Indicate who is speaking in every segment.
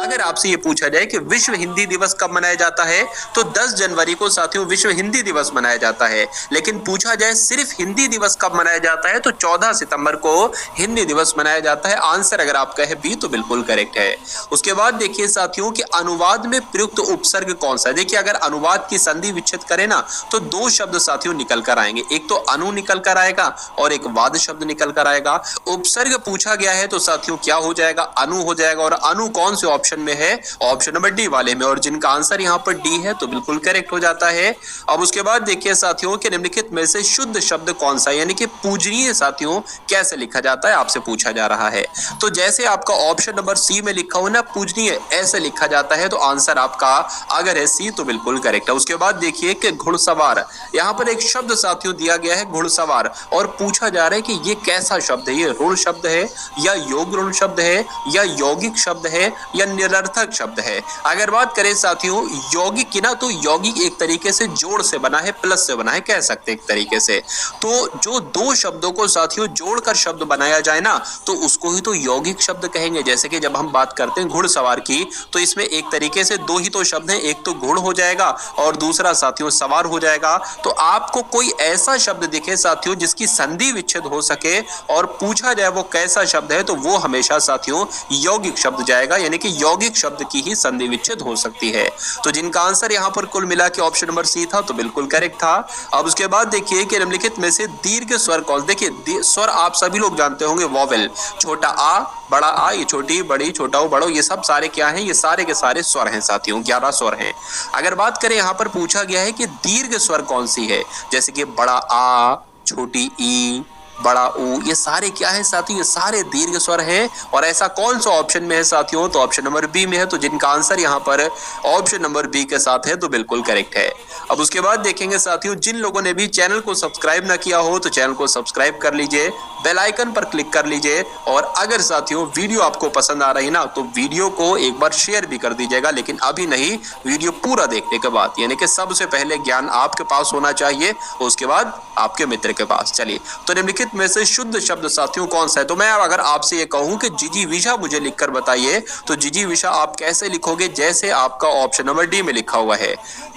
Speaker 1: अगर आपसे ये पूछा जाए कि विश्व हिंदी दिवस कब मनाया जाता है, तो 10 जनवरी को साथियों विश्व हिंदी दिवस मनाया जाता है। लेकिन पूछा जाए सिर्फ हिंदी दिवस कब मनाया जाता है, तो 14 सितंबर को हिंदी दिवस मनाया जाता है। आंसर अगर आपका है बी तो बिल्कुल करेक्ट है। उसके बाद देखिए साथियों कि अनुवाद में प्रयुक्त उपसर्ग कौन सा है। देखिए अगर अनुवाद की संधि विच्छेद करें ना, तो दो शब्द साथियों निकल कर आएंगे, एक तो अनु निकल कर आएगा और एक वाद शब्द निकल कर आएगा। उपसर्ग पूछा गया है तो साथियों क्या हो जाएगा, अनु हो जाएगा। और अनु कौन से ऑप्शन में है, ऑप्शन नंबर डी वाले में, और जिनका आंसर यहाँ पर डी है तो बिल्कुल करेक्ट हो जाता है। अब उसके बाद देखिए साथियों कि निम्नलिखित में से शुद्ध शब्द कौन सा है, यानी कि पूजनीय साथियों कैसे लिखा जाता है, आपसे पूछा जा रहा है। तो जैसे आपका ऑप्शन नंबर सी में लिखा हो ना, पूजनीय ऐसे लिखा जाता है, तो आंसर आपका अगर है सी तो बिल्कुल करेक्ट है। उसके बाद देखिए कि घुड़सवार, यहाँ पर एक शब्द साथियों दिया गया है घुड़सवार, और पूछा जा रहा है कि ये कैसा शब्द है, ये ऋण शब्द है या योग ऋण शब्द है या यौगिक शब्द है या निरर्थक शब्द है। अगर बात करें साथियों यौगिक की ना, तो यौगिक एक तरीके से जोड़ से बना है, प्लस से बना है, कह सकते हैं एक तरीके से। तो जो दो शब्दों को साथियों जोड़कर शब्द बनाया जाए ना, तो उसको ही तो यौगिक शब्द कहेंगे। जैसे कि जब हम बात करते हैं घुड़सवार की, तो इसमें एक तरीके से दो ही तो शब्द हैं, एक तो घुड़ हो जाएगा और दूसरा साथियों सवार हो जाएगा। तो आपको कोई ऐसा शब्द दिखे साथियों जिसकी संधि विच्छेद हो सके और पूछा जाए वो कैसा शब्द है, तो वो हमेशा साथियों यौगिक शब्द जाएगा, यानी कि यौगिक शब्द की ही संधि विच्छेद हो सकती है। तो जिनका आंसर यहाँ पर कुल मिला के ऑप्शन नंबर सी था तो बिल्कुल करेक्ट था। अब उसके बाद देखिए कि निम्नलिखित में से दीर्घ स्वर कौन। देखिए स्वर आप सभी लोग जानते होंगे, वॉवेल, छोटा आ बड़ा आ, ये छोटी बड़ी छोटा ओ बड़ो, ये सब सारे क्या हैं, ये सारे के सारे स्वर हैं साथियों, 11 स्वर हैं। अगर बात करें यहाँ पर पूछा गया है कि दीर्घ स्वर कौन सी है, जैसे कि बड़ा आ, छोटी ई, बड़ा ऊ, ये सारे क्या है साथियों, ये सारे दीर्घ स्वर हैं। और ऐसा कौन सा ऑप्शन में है साथियों, तो ऑप्शन नंबर बी में है। तो जिनका आंसर यहाँ पर ऑप्शन नंबर बी के साथ है तो बिल्कुल करेक्ट है। अब उसके बाद देखेंगे साथियों, जिन लोगों ने भी चैनल को सब्सक्राइब ना किया हो तो चैनल को सब्सक्राइब कर लीजिए, बेल आइकन पर क्लिक कर लीजिए, और अगर साथियों वीडियो आपको पसंद आ रही ना, तो वीडियो को एक बार शेयर भी कर दीजिएगा, लेकिन अभी नहीं, वीडियो पूरा देखने के बाद, यानी कि सबसे पहले ज्ञान आपके पास होना चाहिए, उसके बाद आपके मित्र के पास। चलिए, तो निम्नलिखित में से शुद्ध शब्द साथियों कौन सा है। तो मैं अगर आपसे ये कहूं कि जिजीविषा मुझे लिखकर बताइए, तो जिजीविषा आप कैसे लिखोगे, जैसे आपका ऑप्शन नंबर डी में लिखा हुआ है।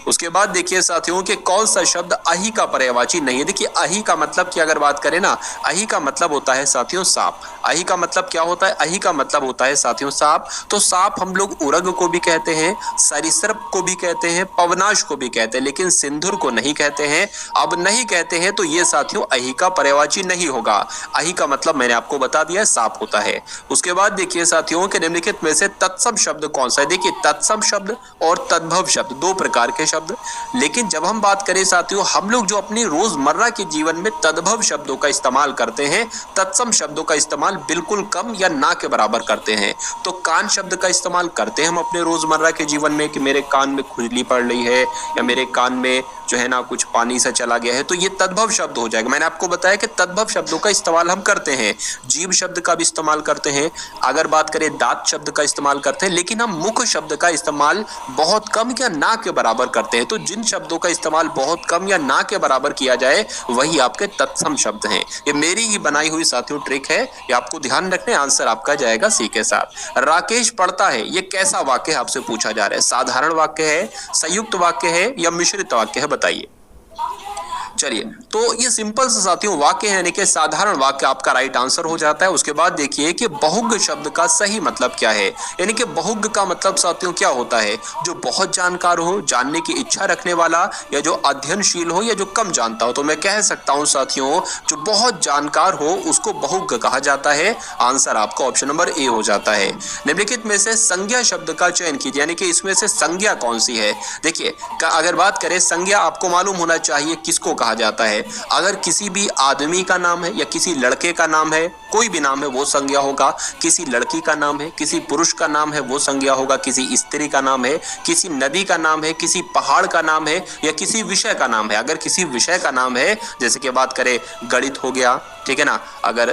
Speaker 1: उसके बाद देखिए साथियों कि कौन सा शब्द अहि का पर्यायवाची नहीं है। देखिए अहि का मतलब की अगर बात करें ना, अहि का मतलब होता है साथियों सांप। अहि का मतलब क्या होता है, अहि का मतलब होता है साथियों सांप। तो सांप हम लोग उरग को भी कहते हैं, सरीसृप को भी कहते हैं, पवनाश को भी कहते हैं, लेकिन सिंधुर को नहीं कहते हैं। अब नहीं कहते हैं तो ये साथियों अहि का पर्यायवाची नहीं होगा। अहि का मतलब मैंने आपको बता दिया, सांप होता है। उसके बाद देखिए साथियों के निम्नलिखित में से तत्सम शब्द कौन सा है। देखिए तत्सम शब्द और तद्भव शब्द दो प्रकार के शब्द, लेकिन जब हम बात करें साथियों, हम लोग जो अपनी रोजमर्रा के जीवन में तद्भव शब्दों का इस्तेमाल करते हैं, तत्सम शब्दों का इस्तेमाल बिल्कुल कम या ना के बराबर करते हैं। तो कान शब्द का इस्तेमाल करते हैं हम अपने रोजमर्रा के जीवन में कि मेरे कान में खुजली पड़ रही है या मेरे कान में जो है ना कुछ पानी सा चला गया है, तो ये तद्भव शब्द हो जाएगा। मैंने आपको बताया कि तद्भव शब्दों का इस्तेमाल हम करते हैं, जीभ शब्द का भी इस्तेमाल करते हैं, अगर बात करें दांत शब्द का इस्तेमाल करते हैं, लेकिन हम मुख शब्द का इस्तेमाल बहुत कम या ना के बराबर करते हैं। तो जिन शब्दों का इस्तेमाल बहुत कम या ना के बराबर किया जाए वही आपके तत्सम शब्द हैं। ये मेरी ही बनाई हुई साथियों ट्रिक है, ये आपको ध्यान रखना है। आंसर आपका जाएगा सी के साथ। राकेश पढ़ता है, ये कैसा वाक्य है आपसे पूछा जा रहा है। साधारण वाक्य है, संयुक्त वाक्य है या मिश्रित वाक्य है, बताइए। चलिए, तो ये सिंपल से साथियों वाक्य है, यानी कि साधारण वाक्य आपका राइट आंसर हो जाता है। उसके बाद देखिए कि बहुग शब्द का सही मतलब क्या है। यानी कि बहुग का मतलब साथियों क्या होता है, जो बहुत जानकार हो, जानने की इच्छा रखने वाला, या जो अध्ययनशील हो या जो कम जानता हो। तो मैं कह सकता हूं साथियों, जो बहुत जानकार हो उसको बहुग कहा जाता है। आंसर आपका ऑप्शन नंबर ए हो जाता है। निम्नलिखित में से संज्ञा शब्द का चयन कीजिए, यानी कि इसमें से संज्ञा कौन सी है। देखिए अगर बात करें संज्ञा, आपको मालूम होना चाहिए किसको कहा जाता है। अगर किसी भी आदमी का नाम है या किसी लड़के का नाम है, कोई भी नाम है वो संज्ञा होगा। किसी लड़की का नाम है, किसी पुरुष का नाम है वो संज्ञा होगा। किसी स्त्री का नाम है, किसी नदी का नाम है, किसी पहाड़ का नाम है या किसी विषय का नाम है। अगर किसी विषय का नाम है, जैसे कि बात करें गणित हो गया, ठीक है ना, अगर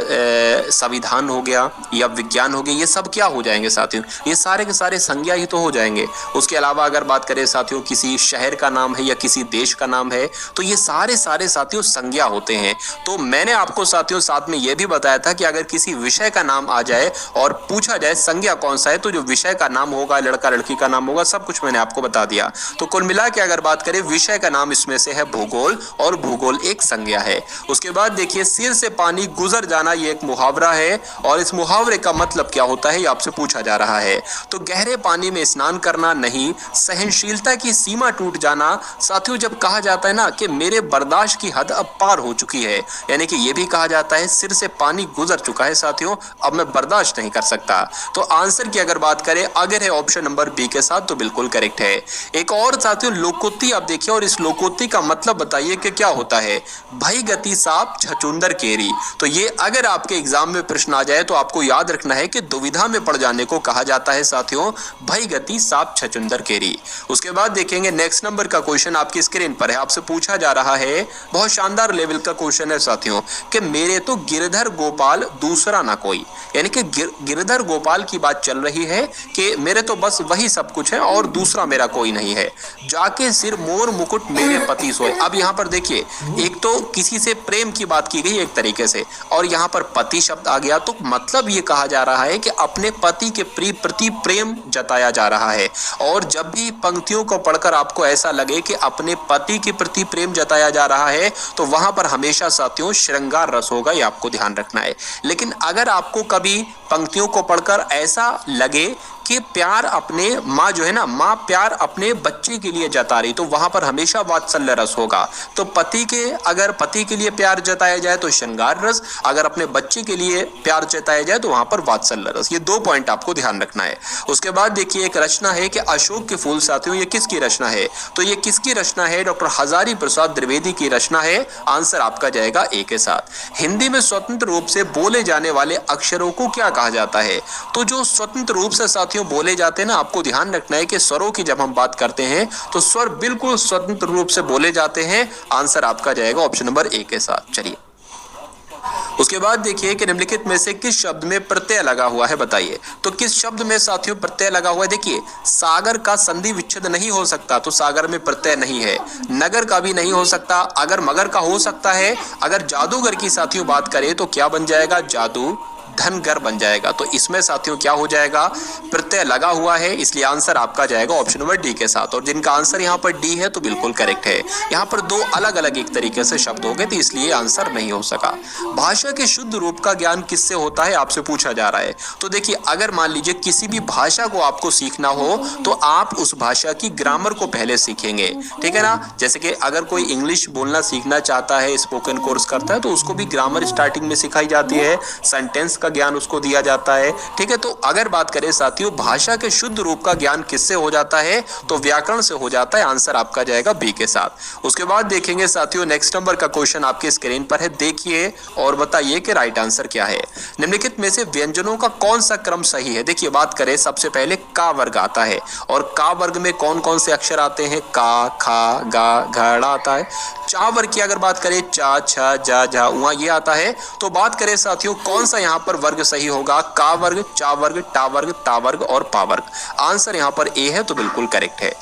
Speaker 1: संविधान हो गया या विज्ञान हो गया, ये सब क्या हो जाएंगे साथियों, ये सारे के सारे संज्ञा ही तो हो जाएंगे। उसके अलावा अगर बात करें साथियों किसी शहर का नाम है या किसी देश का नाम है, तो ये सारे साथियों संज्ञा होते हैं। तो मैंने आपको साथियों साथ में ये भी बताया था कि अगर किसी विषय का नाम आ जाए और पूछा जाए संज्ञा कौन सा है, तो जो विषय का नाम होगा, लड़का लड़की का नाम होगा, सब कुछ मैंने आपको बता दिया। तो कुल मिला के अगर बात करें विषय का नाम इसमें से है भूगोल, और भूगोल एक संज्ञा है। उसके बाद देखिए सिर से पानी गुजर जाना, ये एक मुहावरा है, और इस मुहावरे का मतलब क्या होता है ये आपसे पूछा जा रहा है। तो गहरे पानी में स्नान करना नहीं, सहनशीलता की सीमा टूट जाना। साथियों जब कहा जाता है ना कि मेरे बर्दाश्त की हद अब पार हो चुकी है, यानी कि ये भी कहा जाता है सिर से पानी गुजर चुका है साथियों, अब मैं बर्दाश्त नहीं कर सकता। तो आंसर की अगर बात करें अगर है ऑप्शन नंबर बी के साथ, तो बिल्कुल करेक्ट है। एक और साथियों लोकोक्ति आप देखिए, और इस लोकोक्ति का मतलब बताइए कि क्या होता है। भई गति साप छछूंदर केरी। तो ये अगर आपके एग्जाम में प्रश्न आ जाए तो आपको याद रखना है कि दुविधा में पड़ जाने को कहा जाता है साथियों, भई गति साप छछूंदर केरी। उसके बाद देखेंगे नेक्स्ट नंबर का क्वेश्चन आपकी स्क्रीन पर है, आपसे पूछा जा रहा है, बहुत शानदार लेवल का क्वेश्चन है साथियों, कि मेरे तो गिरधर गोपाल दूसरा ना कोई। यानी कि गिरधर गोपाल की बात चल रही है कि मेरे तो बस वही सब कुछ है और दूसरा मेरा कोई नहीं है। जाके सिर मोर मुकुट मेरे पति सोए। अब यहाँ पर देखिए एक तो किसी से प्रेम की बात की गई एक तरीके से, और यहाँ पर पति शब्द आ गया, तो मतलब ये कहा जा रहा है कि अपने पति के प्रति प्रेम जताया जा रहा है। और जब भी पंक्तियों को पढ़कर आपको ऐसा लगे कि अपने पति के प्रति प्रेम जताया जा रहा है, तो वहां पर हमेशा साथियों श्रृंगार रस होगा, ये आपको ध्यान रखना है। लेकिन अगर आपको कभी पंक्तियों को पढ़कर ऐसा लगे कि प्यार अपने माँ जो है ना, माँ प्यार अपने बच्चे के लिए जता रही, तो वहां पर हमेशा वात्सल्य रस होगा। तो अगर पति के लिए प्यार जताया जाए तो श्रृंगार रस, अगर अपने बच्चे के लिए प्यार जताया जाए तो वहां पर वात्सल्य रस। ये 2 पॉइंट आपको ध्यान रखना है। उसके बाद देखिए एक रचना है कि अशोक के फूल साथियों, ये किसकी रचना है? तो ये किसकी रचना है? डॉक्टर हजारी प्रसाद द्विवेदी की रचना है। आंसर आपका जाएगा ए के साथ। हिंदी में स्वतंत्र रूप से बोले जाने वाले अक्षरों को क्या कहा जाता है? तो जो स्वतंत्र रूप से साथियों बोले जाते हैं ना, आपको ध्यान रखना है कि स्वरों की जब हम बात करते हैं तो स्वर बिल्कुल स्वतंत्र रूप से बोले जाते हैं। आंसर आपका जाएगा ऑप्शन नंबर ए के साथ। चलिए उसके बाद देखिए कि निम्नलिखित में से किस शब्द में प्रत्यय लगा हुआ है, बताइए। तो किस शब्द में साथियों प्रत्यय लगा हुआ है? देखिए सागर का संधि विच्छेद नहीं हो सकता, तो सागर में प्रत्यय नहीं है। नगर का भी नहीं हो सकता, अगर मगर का हो सकता है। अगर जादूगर की साथियों बात करें तो क्या बन जाएगा? जादू धनगर बन जाएगा। तो इसमें साथियों क्या हो जाएगा? प्रत्यय लगा हुआ है, इसलिए आंसर आपका जाएगा ऑप्शन नंबर डी के साथ। और जिनका आंसर यहाँ पर डी है तो बिल्कुल करेक्ट है। यहाँ पर 2 अलग अलग एक तरीके से शब्द हो गए, तो इसलिए आंसर नहीं हो सका। भाषा के शुद्ध रूप का ज्ञान किससे होता है, आपसे पूछा जा रहा है। तो देखिए अगर मान लीजिए किसी भी भाषा को आपको सीखना हो तो आप उस भाषा की ग्रामर को पहले सीखेंगे, ठीक है ना। जैसे कि अगर कोई इंग्लिश बोलना सीखना चाहता है, स्पोकन कोर्स करता है, तो उसको भी ग्रामर स्टार्टिंग में सिखाई जाती है, सेंटेंस ज्ञान उसको दिया जाता है, ठीक है। तो अगर बात करें साथियों भाषा के शुद्ध रूप का ज्ञान किससे हो जाता है, तो व्याकरण से हो जाता है। आंसर आपका जाएगा बी के साथ। उसके बाद देखेंगे साथियों नेक्स्ट नंबर का क्वेश्चन आपके स्क्रीन पर है, देखिए और बताइए कि राइट आंसर क्या है। निम्नलिखित में से व्यंजनों का कौन सा क्रम सही है? देखिए बात करें सबसे पहले का वर्ग आता है, और का वर्ग में कौन कौन से अक्षर आते हैं? का, खा, गा, घड़ा आता है। चा वर्ग की अगर बात करें चा, छा, जा, झा, उआ ये आता है। तो बात करें साथियों कौन सा यहाँ पर वर्ग सही होगा? का वर्ग, चा वर्ग, टा वर्ग, ता वर्ग और पा वर्ग। आंसर यहाँ पर ए है, तो बिल्कुल करेक्ट है।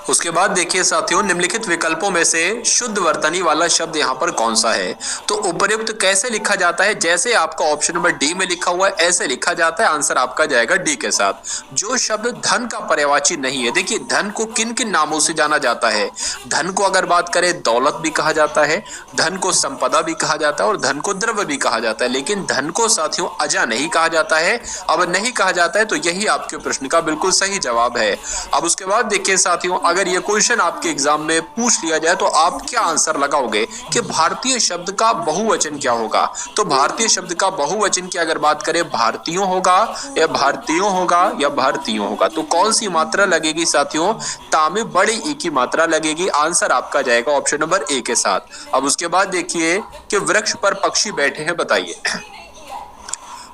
Speaker 1: उसके बाद देखिए साथियों निम्नलिखित विकल्पों में से शुद्ध वर्तनी वाला शब्द यहाँ पर कौन सा है? तो उपर्युक्त कैसे लिखा जाता है? जैसे आपका ऑप्शन नंबर डी में लिखा हुआ है ऐसे लिखा जाता है। आंसर आपका जाएगा डी के साथ। जो शब्द धन का पर्यायवाची नहीं है, देखिए धन को किन किन नामों से जाना जाता है? धन को अगर बात करें दौलत भी कहा जाता है, धन को संपदा भी कहा जाता है और धन को द्रव्य भी कहा जाता है, लेकिन धन को साथियों अजा नहीं कहा जाता है। अब नहीं कहा जाता है तो यही आपके प्रश्न का बिल्कुल सही जवाब है। अब उसके बाद देखिए साथियों अगर ये क्वेश्चन आपके एग्जाम में पूछ लिया जाए तो आप क्या आंसर लगाओगे कि भारतीय शब्द का बहुवचन क्या होगा? तो भारतीय शब्द का बहुवचन की अगर बात करें भारतीयों होगा या भारतीयों होगा या भारतीयों होगा, तो कौन सी मात्रा लगेगी साथियों? ता में बड़े ई की मात्रा लगेगी। आंसर आपका जाएगा ऑप्शन नंबर ए के साथ। अब उसके बाद देखिए कि वृक्ष पर पक्षी बैठे हैं, बताइए।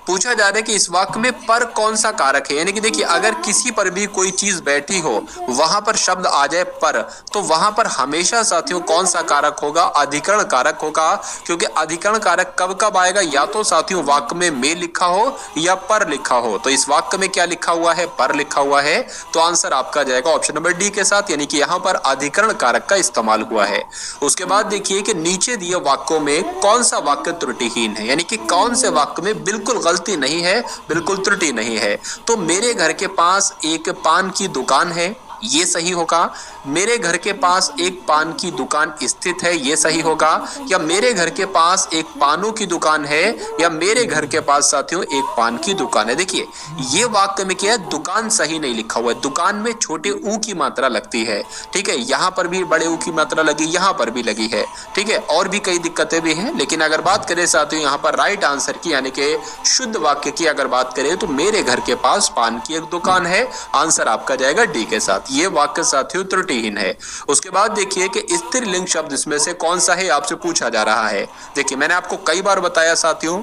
Speaker 1: पूछा जा रहा है कि इस वाक्य में पर कौन सा कारक है। यानी कि देखिए, अगर किसी पर भी कोई चीज बैठी हो, वहां पर शब्द आ जाए पर, तो वहां पर हमेशा साथियों कौन सा कारक होगा? अधिकरण कारक होगा। क्योंकि अधिकरण कारक कब कब आएगा? या तो साथियों वाक्य में लिखा हो या पर लिखा हो। तो इस वाक्य में क्या लिखा हुआ है? पर लिखा हुआ है। तो आंसर आपका जाएगा ऑप्शन नंबर डी के साथ, यानी कि यहां पर अधिकरण कारक का इस्तेमाल हुआ है। उसके बाद देखिए कि नीचे दिए वाक्यों में कौन सा वाक्य त्रुटिहीन है, यानी कि कौन से वाक्य में बिल्कुल गलती नहीं है, बिल्कुल त्रुटि नहीं है। तो मेरे घर के पास एक पान की दुकान है, ये सही होगा। मेरे घर के पास एक पान की दुकान स्थित है, ये सही होगा। या मेरे घर के पास एक पानों की दुकान है, या मेरे घर के पास साथियों एक पान की दुकान है। देखिए, ये वाक्य में क्या है? दुकान सही नहीं लिखा हुआ है। दुकान में छोटे ऊ की मात्रा लगती है, ठीक है। यहाँ पर भी बड़े ऊ की मात्रा लगी, यहाँ पर भी लगी है, ठीक है। और भी कई दिक्कतें भी हैं, लेकिन अगर बात करें साथियों यहाँ पर राइट आंसर की, यानी कि शुद्ध वाक्य की अगर बात करें, तो मेरे घर के पास पान की एक दुकान है। आंसर आपका जाएगा डी के साथ। ये वाक्य साथियों त्रुटिहीन है। उसके बाद देखिए कि स्त्रीलिंग शब्द इसमें से कौन सा है, आपसे पूछा जा रहा है। देखिए, मैंने आपको कई बार बताया साथियों,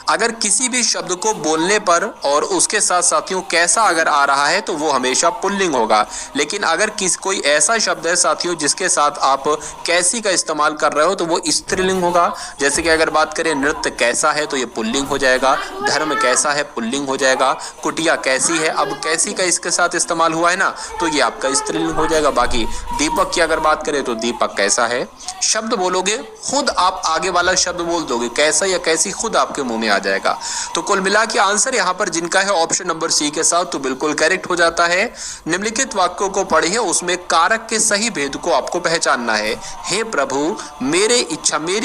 Speaker 1: अगर किसी भी शब्द को बोलने पर और उसके साथ साथियों कैसा अगर आ रहा है, तो वो हमेशा पुल्लिंग होगा। लेकिन अगर कोई ऐसा शब्द है साथियों जिसके साथ आप कैसी का इस्तेमाल कर रहे हो, तो वो स्त्रीलिंग होगा। जैसे कि अगर बात करें नृत्य कैसा है, तो ये पुल्लिंग हो जाएगा। धर्म कैसा है, पुल्लिंग हो जाएगा। कुटिया कैसी है, अब कैसी का इसके साथ इस्तेमाल हुआ है ना, तो ये आपका स्त्रीलिंग हो जाएगा। बाकी दीपक की अगर बात करें, तो दीपक कैसा है। शब्द बोलोगे, खुद आप आगे वाला शब्द बोल दोगे, कैसा या कैसी खुद आपके मुंह में आ जाएगा। तो कुल मिला के आंसर यहाँ पर जिनका है ऑप्शन नंबर सी के साथ, तो बिल्कुल करेक्ट हो जाता है। निम्नलिखित वाक्यों को पढ़िए, उसमें कारक के सही भेद को आपको पहचानना है। हे प्रभु, मेरी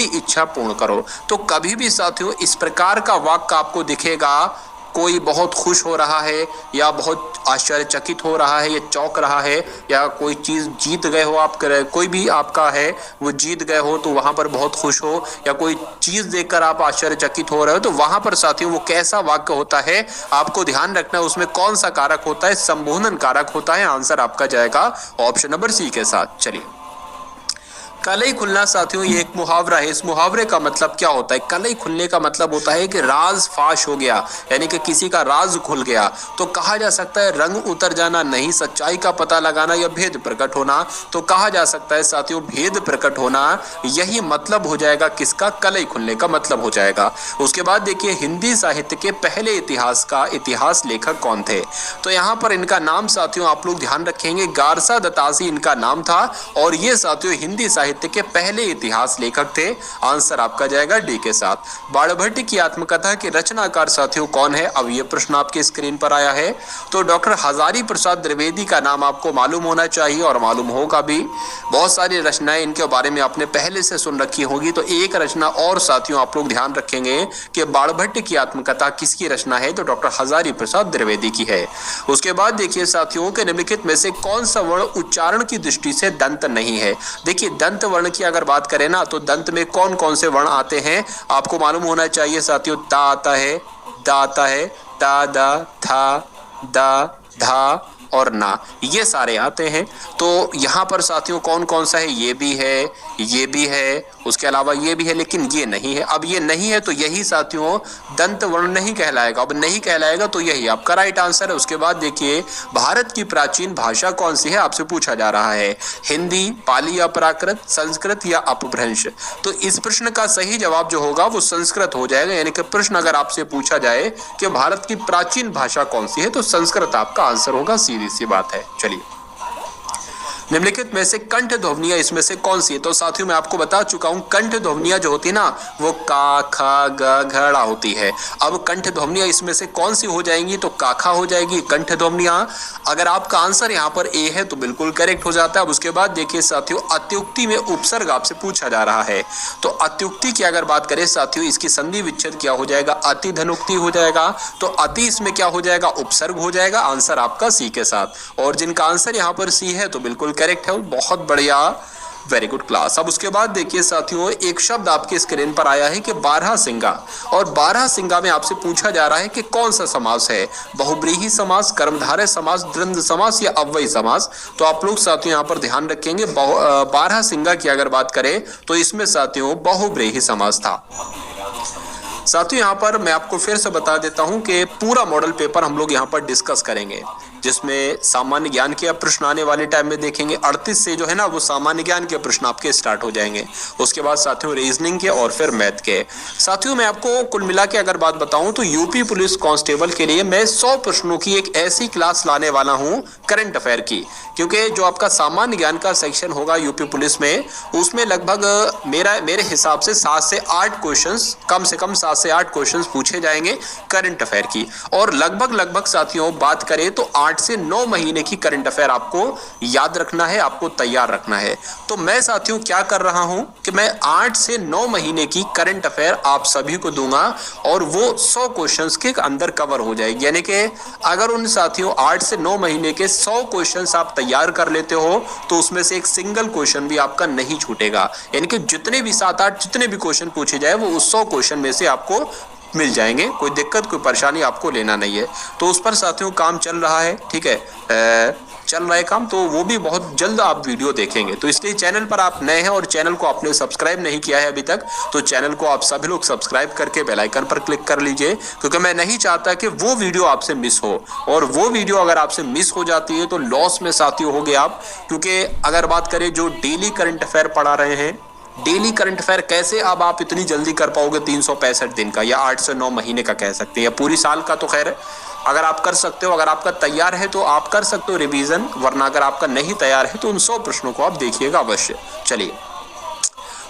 Speaker 1: इच्छा पूर्ण करो। तो कभी भी साथियों इस प्रकार का वाक्य आपको दिखेगा, कोई बहुत खुश हो रहा है, या बहुत आश्चर्यचकित हो रहा है, या चौंक रहा है, या कोई चीज जीत गए हो आप, कोई भी आपका है वो जीत गए हो, तो वहां पर बहुत खुश हो, या कोई चीज देखकर आप आश्चर्यचकित हो रहे हो, तो वहां पर साथियों वो कैसा वाक्य होता है, आपको ध्यान रखना है। उसमें कौन सा कारक होता है? संबोधन कारक होता है। आंसर आपका जाएगा ऑप्शन नंबर सी के साथ। चलिए, कलई खुलना साथियों ये एक मुहावरा है। इस मुहावरे का मतलब क्या होता है? कलई खुलने का मतलब होता है कि राज फाश हो गया, यानी कि किसी का राज खुल गया। तो कहा जा सकता है रंग उतर जाना, नहीं सच्चाई का पता लगाना, या भेद प्रकट होना। तो कहा जा सकता है साथियों भेद प्रकट होना, यही मतलब हो जाएगा किसका? कलई खुलने का मतलब हो जाएगा। उसके बाद देखिए, हिंदी साहित्य के पहले इतिहास लेखक कौन थे? तो यहाँ पर इनका नाम साथियों आप लोग ध्यान रखेंगे, गारसा दतासी इनका नाम था, और ये साथियों हिंदी साहित्य के पहले इतिहास लेखक थे। आंसर आपका जाएगा डी के साथ। बाणभट्ट की आत्मकथा के रचनाकार साथियों कौन है? अब ये प्रश्न आपके स्क्रीन पर आया है। तो डॉक्टर हजारी प्रसाद द्विवेदी का नाम आपको मालूम होना चाहिए, और मालूम होगा भी। बहुत सारी रचनाएं इनके बारे में आपने पहले से सुन रखी होगी। तो एक रचना और साथियों आप लोग ध्यान रखेंगे कि बाणभट्ट की आत्मकथा किसकी रचना है? तो डॉक्टर हजारी प्रसाद द्विवेदी की है। उसके बाद देखिए साथियों के निम्नलिखित में से कौन सा वर्ण उच्चारण की दृष्टि से दंत नहीं है? देखिए, दंत वर्ण की अगर बात करें ना, तो दंत में कौन कौन से वर्ण आते हैं आपको मालूम होना चाहिए साथियों। ता आता है, दा आता है, ता, दा, था, दा, धा और ना, ये सारे आते हैं। तो यहाँ पर साथियों कौन कौन सा है? ये भी है, ये भी है, उसके अलावा ये भी है, लेकिन ये नहीं है। अब ये नहीं है तो यही साथियों दंत वर्ण नहीं कहलाएगा। अब नहीं कहलाएगा तो यही आपका राइट आंसर है। उसके बाद देखिए, भारत की प्राचीन भाषा कौन सी है आपसे पूछा जा रहा है। हिंदी, पाली या प्राकृत, संस्कृत या अपभ्रंश? तो इस प्रश्न का सही जवाब जो होगा वो संस्कृत हो जाएगा। यानी कि प्रश्न अगर आपसे पूछा जाए कि भारत की प्राचीन भाषा कौन सी है, तो संस्कृत आपका आंसर होगा। सीधी सी बात है। चलिए, निम्नलिखित में से कंठ ध्वनियां इसमें से कौन सी है? तो साथियों मैं आपको बता चुका हूं, कंठ ध्वनियां जो होती है ना, वो का, खा, ग, घड़ा होती है। अब कंठ ध्वनियां इसमें से कौन सी हो जाएंगी? तो काखा हो जाएगी कंठ ध्वनियां। अगर आपका आंसर यहाँ पर ए है तो बिल्कुल करेक्ट हो जाता है। अब उसके बाद देखिए साथियों, अत्युक्ति में उपसर्ग आपसे पूछा जा रहा है। तो अत्युक्ति की अगर बात करें साथियों, इसकी संधि विच्छेद क्या हो जाएगा? अति धनुक्ति हो जाएगा। तो अति इसमें क्या हो जाएगा? उपसर्ग हो जाएगा। आंसर आपका सी के साथ। और जिनका आंसर यहाँ पर सी है तो बिल्कुल करेक्ट है। बहुत बढ़िया, वेरी गुड क्लास। अब उसके बाद देखिए साथियों, एक शब्द आपके स्क्रीन पर आया है कि बारहसिंगा, और बारहसिंगा में आपसे पूछा जा रहा है कि कौन सा समास है? बहुब्रीहि समास, कर्मधारय समास, द्वंद्व समास या अव्ययी समास? तो आप लोग साथियों यहाँ पर ध्यान रखेंगे, बारहसिंगा की अगर बात करें तो इसमें साथियों बहुब्रीहि समास था। साथियों यहाँ पर मैं आपको फिर से बता देता हूँ कि पूरा मॉडल पेपर हम लोग यहाँ पर डिस्कस करेंगे, जिसमें सामान्य ज्ञान के प्रश्न आने वाले टाइम में देखेंगे। 38 से जो है ना वो सामान्य ज्ञान के प्रश्न आपके स्टार्ट हो जाएंगे। उसके बाद साथियों रीजनिंग के और फिर मैथ के। साथियों मैं आपको कुल मिला के अगर बात बताऊं तो यूपी पुलिस कांस्टेबल के लिए मैं 100 प्रश्नों की एक ऐसी क्लास लाने वाला हूं करंट अफेयर की, क्योंकि जो आपका सामान्य ज्ञान का सेक्शन होगा यूपी पुलिस में, उसमें लगभग मेरे हिसाब से 7 से 8 क्वेश्चंस, कम से कम 7 से 8 क्वेश्चंस पूछे जाएंगे करंट अफेयर की। और लगभग साथियों बात करें तो 8 से 9 महीने की करंट अफेयर आपको याद रखना है, आपको तैयार रखना है। तो मैं साथियों क्या कर रहा हूं कि मैं 8 से 9 महीने की करंट अफेयर आप सभी को दूंगा और वो 100 क्वेश्चंस के अंदर कवर हो जाएगी। यानी कि अगर उन साथियों 8 से 9 महीने के 100 क्वेश्चंस आप तैयार कर लेते हो तो उसमें से एक सिंगल क्वेश्चन भी आपका नहीं छूटेगा। यानी कि जितने भी 7-8 जितने भी क्वेश्चन पूछे जाए वो उस 100 क्वेश्चन में से आपको मिल जाएंगे। कोई दिक्कत कोई परेशानी आपको लेना नहीं है। तो उस पर साथियों काम चल रहा है, ठीक है, चल रहा है काम, तो वो भी बहुत जल्द आप वीडियो देखेंगे। तो इसलिए चैनल पर आप नए हैं और चैनल को आपने सब्सक्राइब नहीं किया है अभी तक, तो चैनल को आप सभी लोग सब्सक्राइब करके बेल आइकन पर क्लिक कर लीजिए, क्योंकि मैं नहीं चाहता कि वो वीडियो आपसे मिस हो। और वो वीडियो अगर आपसे मिस हो जाती है तो लॉस में साथियों हो गए आप। क्योंकि अगर बात करें जो डेली करंट अफेयर पढ़ा रहे हैं, डेली करंट अफेयर कैसे अब आप इतनी जल्दी कर पाओगे 365 दिन का, या 8 से 9 महीने का कह सकते हैं, या पूरी साल का तो खैर अगर आप कर सकते हो, अगर आपका तैयार है तो आप कर सकते हो रिवीजन, वरना अगर आपका नहीं तैयार है तो उन 100 प्रश्नों को आप देखिएगा अवश्य। चलिए,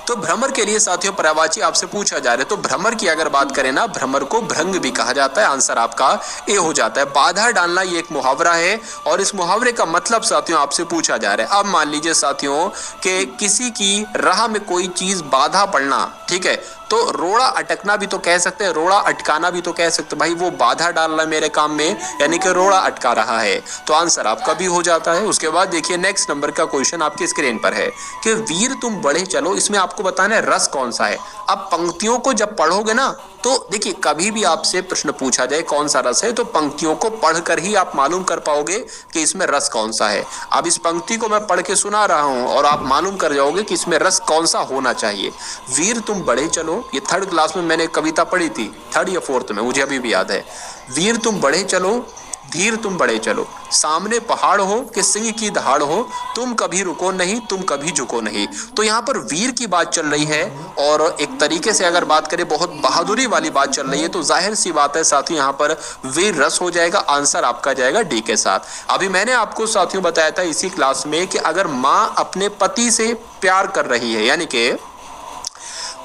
Speaker 1: तो भ्रमर के लिए साथियों पर्यायवाची आपसे पूछा जा रहा है। तो भ्रमर की अगर बात करें ना, भ्रमर को भृंग भी कहा जाता है। आंसर आपका ए हो जाता है। बाधा डालना ये एक मुहावरा है और इस मुहावरे का मतलब साथियों आपसे पूछा जा रहा है। अब मान लीजिए साथियों कि किसी की राह में कोई चीज बाधा पड़ना, ठीक है, तो रोड़ा अटकना भी तो कह सकते हैं, रोड़ा अटकाना भी तो कह सकते हैं। भाई वो बाधा डाल रहा है मेरे काम में, यानी कि रोड़ा अटका रहा है, तो आंसर आपका भी हो जाता है। उसके बाद देखिए नेक्स्ट नंबर का क्वेश्चन आपकी स्क्रीन पर है कि वीर तुम बढ़े चलो, इसमें आपको बताना है रस कौन सा है। अब पंक्तियों को जब पढ़ोगे ना तो देखिए कभी भी आपसे प्रश्न पूछा जाए कौन सा रस है, तो पंक्तियों को पढ़कर ही आप मालूम कर पाओगे कि इसमें रस कौन सा है। अब इस पंक्ति को मैं पढ़ के सुना रहा हूं और आप मालूम कर जाओगे कि इसमें रस कौन सा होना चाहिए। वीर तुम बढ़े चलो, ये 3rd क्लास में मैंने कविता पढ़ी थी, 3rd या 4th में, मुझे अभी भी याद है। वीर तुम बढ़े चलो, धीर तुम बढ़े चलो, सामने पहाड़ हो कि सिंह की दहाड़ हो, तुम कभी रुको नहीं, तुम कभी झुको नहीं। तो यहाँ पर वीर की बात चल रही है और एक तरीके से अगर बात करें बहुत बहादुरी वाली बात चल रही है, तो जाहिर सी बात है साथियों यहाँ पर वीर रस हो जाएगा। आंसर आपका जाएगा डी के साथ। अभी मैंने आपको साथियों बताया था इसी क्लास में कि अगर माँ अपने पति से प्यार कर रही है, यानी कि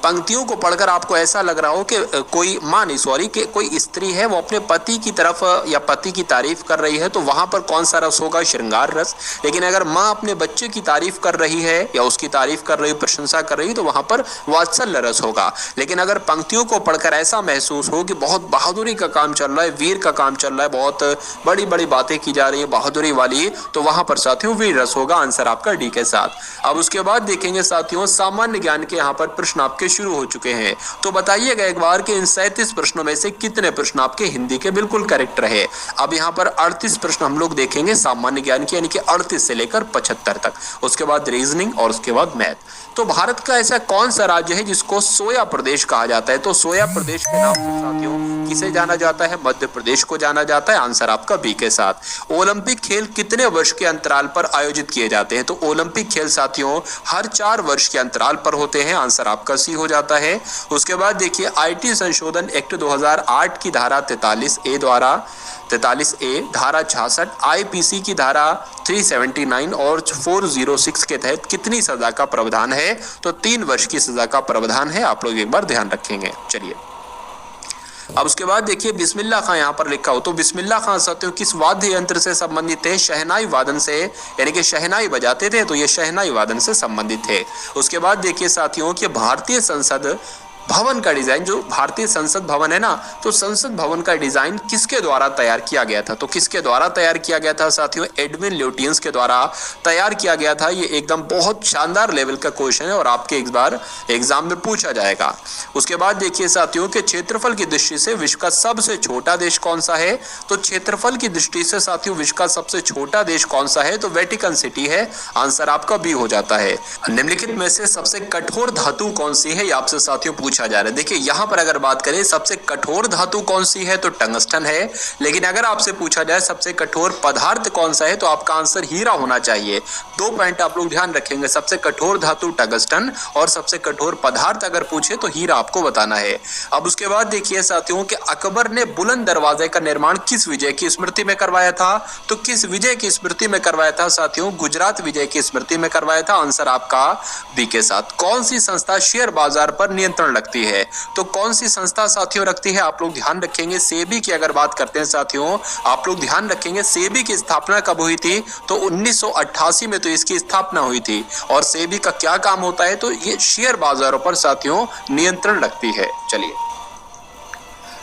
Speaker 1: पंक्तियों को पढ़कर आपको ऐसा लग रहा हो कि कोई माँ नहीं सॉरी कि कोई स्त्री है वो अपने पति की तरफ या पति की तारीफ कर रही है, तो वहां पर कौन सा रस होगा? श्रृंगार रस। लेकिन अगर माँ अपने बच्चे की तारीफ कर रही है या उसकी तारीफ कर रही, प्रशंसा कर रही, तो वहां पर वात्सल्य रस होगा। लेकिन अगर पंक्तियों को पढ़कर ऐसा महसूस हो कि बहुत बहादुरी का काम चल रहा है, वीर का काम चल रहा है, बहुत बड़ी बड़ी बातें की जा रही है बहादुरी वाली, तो वहां पर साथियों वीर रस होगा। आंसर आपका डी के साथ। अब उसके बाद देखेंगे साथियों सामान्य ज्ञान के यहाँ पर प्रश्न आपके शुरू हो चुके हैं। तो बताइएगा एक बार कि इन 37 प्रश्नों में से कितने प्रश्न आपके हिंदी के बिल्कुल करेक्ट रहे। अब यहाँ पर 38 प्रश्न हम लोग देखेंगे सामान्य ज्ञान के, यानी कि 38 से लेकर 75 तक। उसके बाद रीजनिंग और उसके बाद मैथ। तो भारत का ऐसा कौन सा राज्य है जिसको सोया प्रदेश कहा जाता है? तो सोया प्रदेश के नाम से साथियों किसे जाना जाता है? मध्य प्रदेश को जाना जाता है। आंसर आपका बी के साथ। ओलंपिक खेल कितने वर्ष के अंतराल पर आयोजित किए जाते हैं? तो ओलंपिक खेल साथियों हर 4 वर्ष के अंतराल पर होते हैं। आंसर आपका सी हो जाता है। उसके बाद देखिए आईटी संशोधन एक्ट 2008 की धारा 43A द्वारा 43A, धारा 66, आईपीसी की धारा 379 और 406 के तहत कितनी सजा का प्रावधान है? तो 3 वर्ष की सजा का प्रावधान है। आप लोग एक बार ध्यान रखेंगे। चलिए अब उसके बाद देखिए बिस्मिल्लाह खां यहाँ पर लिखा हो, तो बिस्मिल्लाह खां साथियों किस वाद्य यंत्र से संबंधित थे? शहनाई वादन से, यानी कि शहनाई बजाते थे, तो ये शहनाई वादन से संबंधित थे। उसके बाद देखिए साथियों कि भारतीय संसद भवन का डिजाइन, जो भारतीय संसद भवन है ना, तो संसद भवन का डिजाइन किसके द्वारा तैयार किया गया था? तो किसके द्वारा तैयार किया गया था साथियों? एडविन ल्यूटियंस के द्वारा तैयार किया गया था। ये एकदम बहुत शानदार लेवल का क्वेश्चन है और आपके एक बार एग्जाम में पूछा जाएगा। उसके बाद देखिए साथियों के क्षेत्रफल की दृष्टि से विश्व का सबसे छोटा देश कौन सा है? तो क्षेत्रफल की दृष्टि से साथियों विश्व का सबसे छोटा देश कौन सा है? तो वेटिकन सिटी है। आंसर आपका बी हो जाता है। निम्नलिखित में से सबसे कठोर धातु कौन सी है? ये आपसे साथियों पूछा पूछा जा रहा है। देखिए यहाँ पर अगर बात करें सबसे कठोर धातु कौन सी है तो टंगस्टन है, लेकिन अगर आपसे पूछा जाए सबसे कठोर पदार्थ कौन सा है तो आपका आंसर हीरा होना चाहिए। 2 पॉइंट आप लोग ध्यान रखेंगे, सबसे कठोर धातु टंगस्टन और सबसे कठोर पदार्थ अगर पूछे तो हीरा आपको बताना है। अब उसके बाद देखिए साथियों कि अकबर ने बुलंद दरवाजे का निर्माण किस विजय की स्मृति में करवाया था, तो किस विजय की स्मृति में करवाया था साथियों, गुजरात विजय की स्मृति में करवाया था। आंसर आपका बी के साथ। कौन सी संस्था शेयर बाजार पर नियंत्रण रखती है, तो कौन सी संस्था साथियों रखती है, आप लोग ध्यान रखेंगे सेबी की अगर बात करते हैं साथियों, आप लोग ध्यान रखेंगे सेबी की स्थापना कब हुई थी, तो 1988 में तो इसकी स्थापना हुई थी। और सेबी का क्या काम होता है, तो ये शेयर बाजारों पर साथियों नियंत्रण रखती है। चलिए,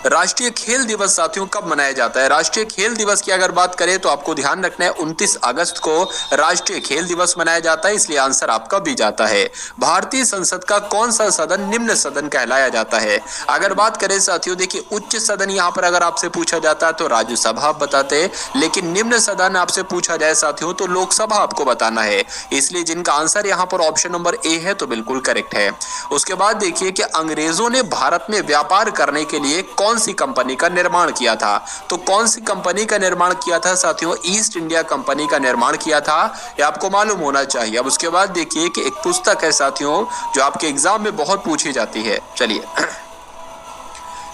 Speaker 1: राष्ट्रीय खेल दिवस साथियों कब मनाया जाता है, राष्ट्रीय खेल दिवस की अगर बात करें तो आपको ध्यान रखना है 29 अगस्त को राष्ट्रीय खेल दिवस मनाया जाता है, इसलिए आंसर आपका बी जाता है। भारतीय संसद का कौन सा सदन निम्न सदन कहलाया जाता है, अगर बात करें साथियों देखिए उच्च सदन यहाँ पर अगर आपसे पूछा जाता है तो राज्यसभा आप बताते हैं, लेकिन निम्न सदन आपसे पूछा जाए साथियों तो लोकसभा आपको बताना है, इसलिए जिनका आंसर यहाँ पर ऑप्शन नंबर ए है तो बिल्कुल करेक्ट है। उसके बाद देखिए कि अंग्रेजों ने भारत में व्यापार करने के लिए कौन सी कंपनी का निर्माण किया था, तो कौन सी कंपनी का निर्माण किया था साथियों, ईस्ट इंडिया कंपनी का निर्माण किया था, ये आपको मालूम होना चाहिए। अब उसके बाद देखिए कि एक पुस्तक है साथियों जो आपके एग्जाम में बहुत पूछी जाती है। चलिए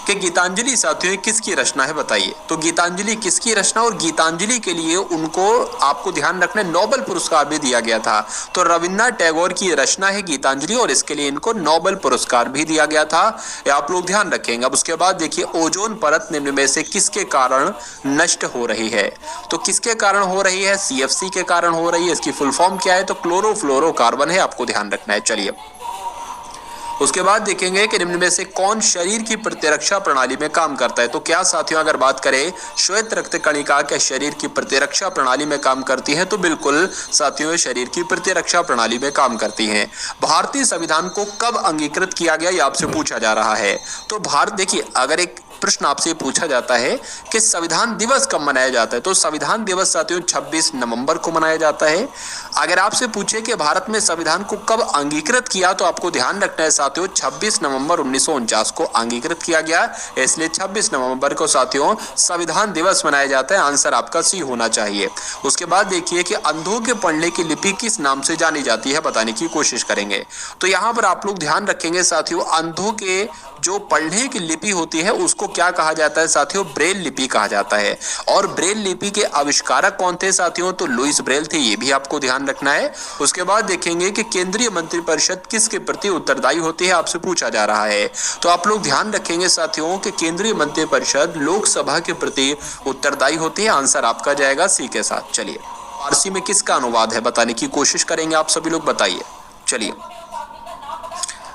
Speaker 1: कि गीतांजलि साथियों किसकी रचना है बताइए, तो गीतांजलि किसकी रचना, और गीतांजलि के लिए उनको आपको ध्यान रखना नोबेल पुरस्कार भी दिया गया था, तो रविन्द्रनाथ टैगोर की रचना है गीतांजलि और इसके लिए इनको नोबेल पुरस्कार भी दिया गया था, ये आप लोग ध्यान रखेंगे। अब उसके बाद देखिए ओजोन परत निम्न में से किसके कारण नष्ट हो रही है, तो किसके कारण हो रही है, CFC के कारण हो रही है, इसकी फुल फॉर्म क्या है, तो क्लोरोफ्लोरोकार्बन है, आपको ध्यान रखना है। चलिए उसके बाद देखेंगे कि निम्न में से कौन शरीर की प्रतिरक्षा प्रणाली में काम करता है, तो क्या साथियों अगर बात करें श्वेत रक्त कणिका क्या शरीर की प्रतिरक्षा प्रणाली में काम करती है, तो बिल्कुल साथियों शरीर की प्रतिरक्षा प्रणाली में काम करती हैं। भारतीय संविधान को कब अंगीकृत किया गया, ये आपसे पूछा जा रहा है, तो भारत देखिए अगर एक प्रश्न आपसे पूछा जाता है कि संविधान दिवस कब मनाया जाता है, तो संविधान दिवस साथियों 26 नवंबर को मनाया जाता है। अगर आपसे पूछे कि भारत में संविधान को कब अंगीकृत किया, तो आपको ध्यान रखना है साथियों 26 नवंबर 1949 को अंगीकृत किया गया, इसलिए 26 नवंबर को साथियों संविधान दिवस मनाया जाता है, आंसर आपका सी होना चाहिए। उसके बाद देखिए कि अंधों के पढ़ने की लिपि किस नाम से जानी जाती है, बताने की कोशिश करेंगे। तो यहाँ पर आप लोग ध्यान रखेंगे साथियों अंधों के जो पढ़ने की लिपि होती है उसको क्या कहा जाता है साथियों, ब्रेल लिपि कहा जाता है। और ब्रेल लिपि के आविष्कारक कौन थे साथियों, तो लुईस ब्रेल थे, ये भी आपको ध्यान रखना है। उसके बाद देखेंगे कि केंद्रीय मंत्रिपरिषद किसके प्रति उत्तरदायी होती है, आपसे पूछा जा रहा है, तो आप लोग ध्यान रखेंगे साथियों कि केंद्रीय मंत्रिपरिषद लोकसभा के प्रति उत्तरदायी होती है, आंसर आपका जाएगा सी के साथ। चलिए फारसी में किसका अनुवाद है बताने की कोशिश करेंगे, आप सभी लोग बताइए। चलिए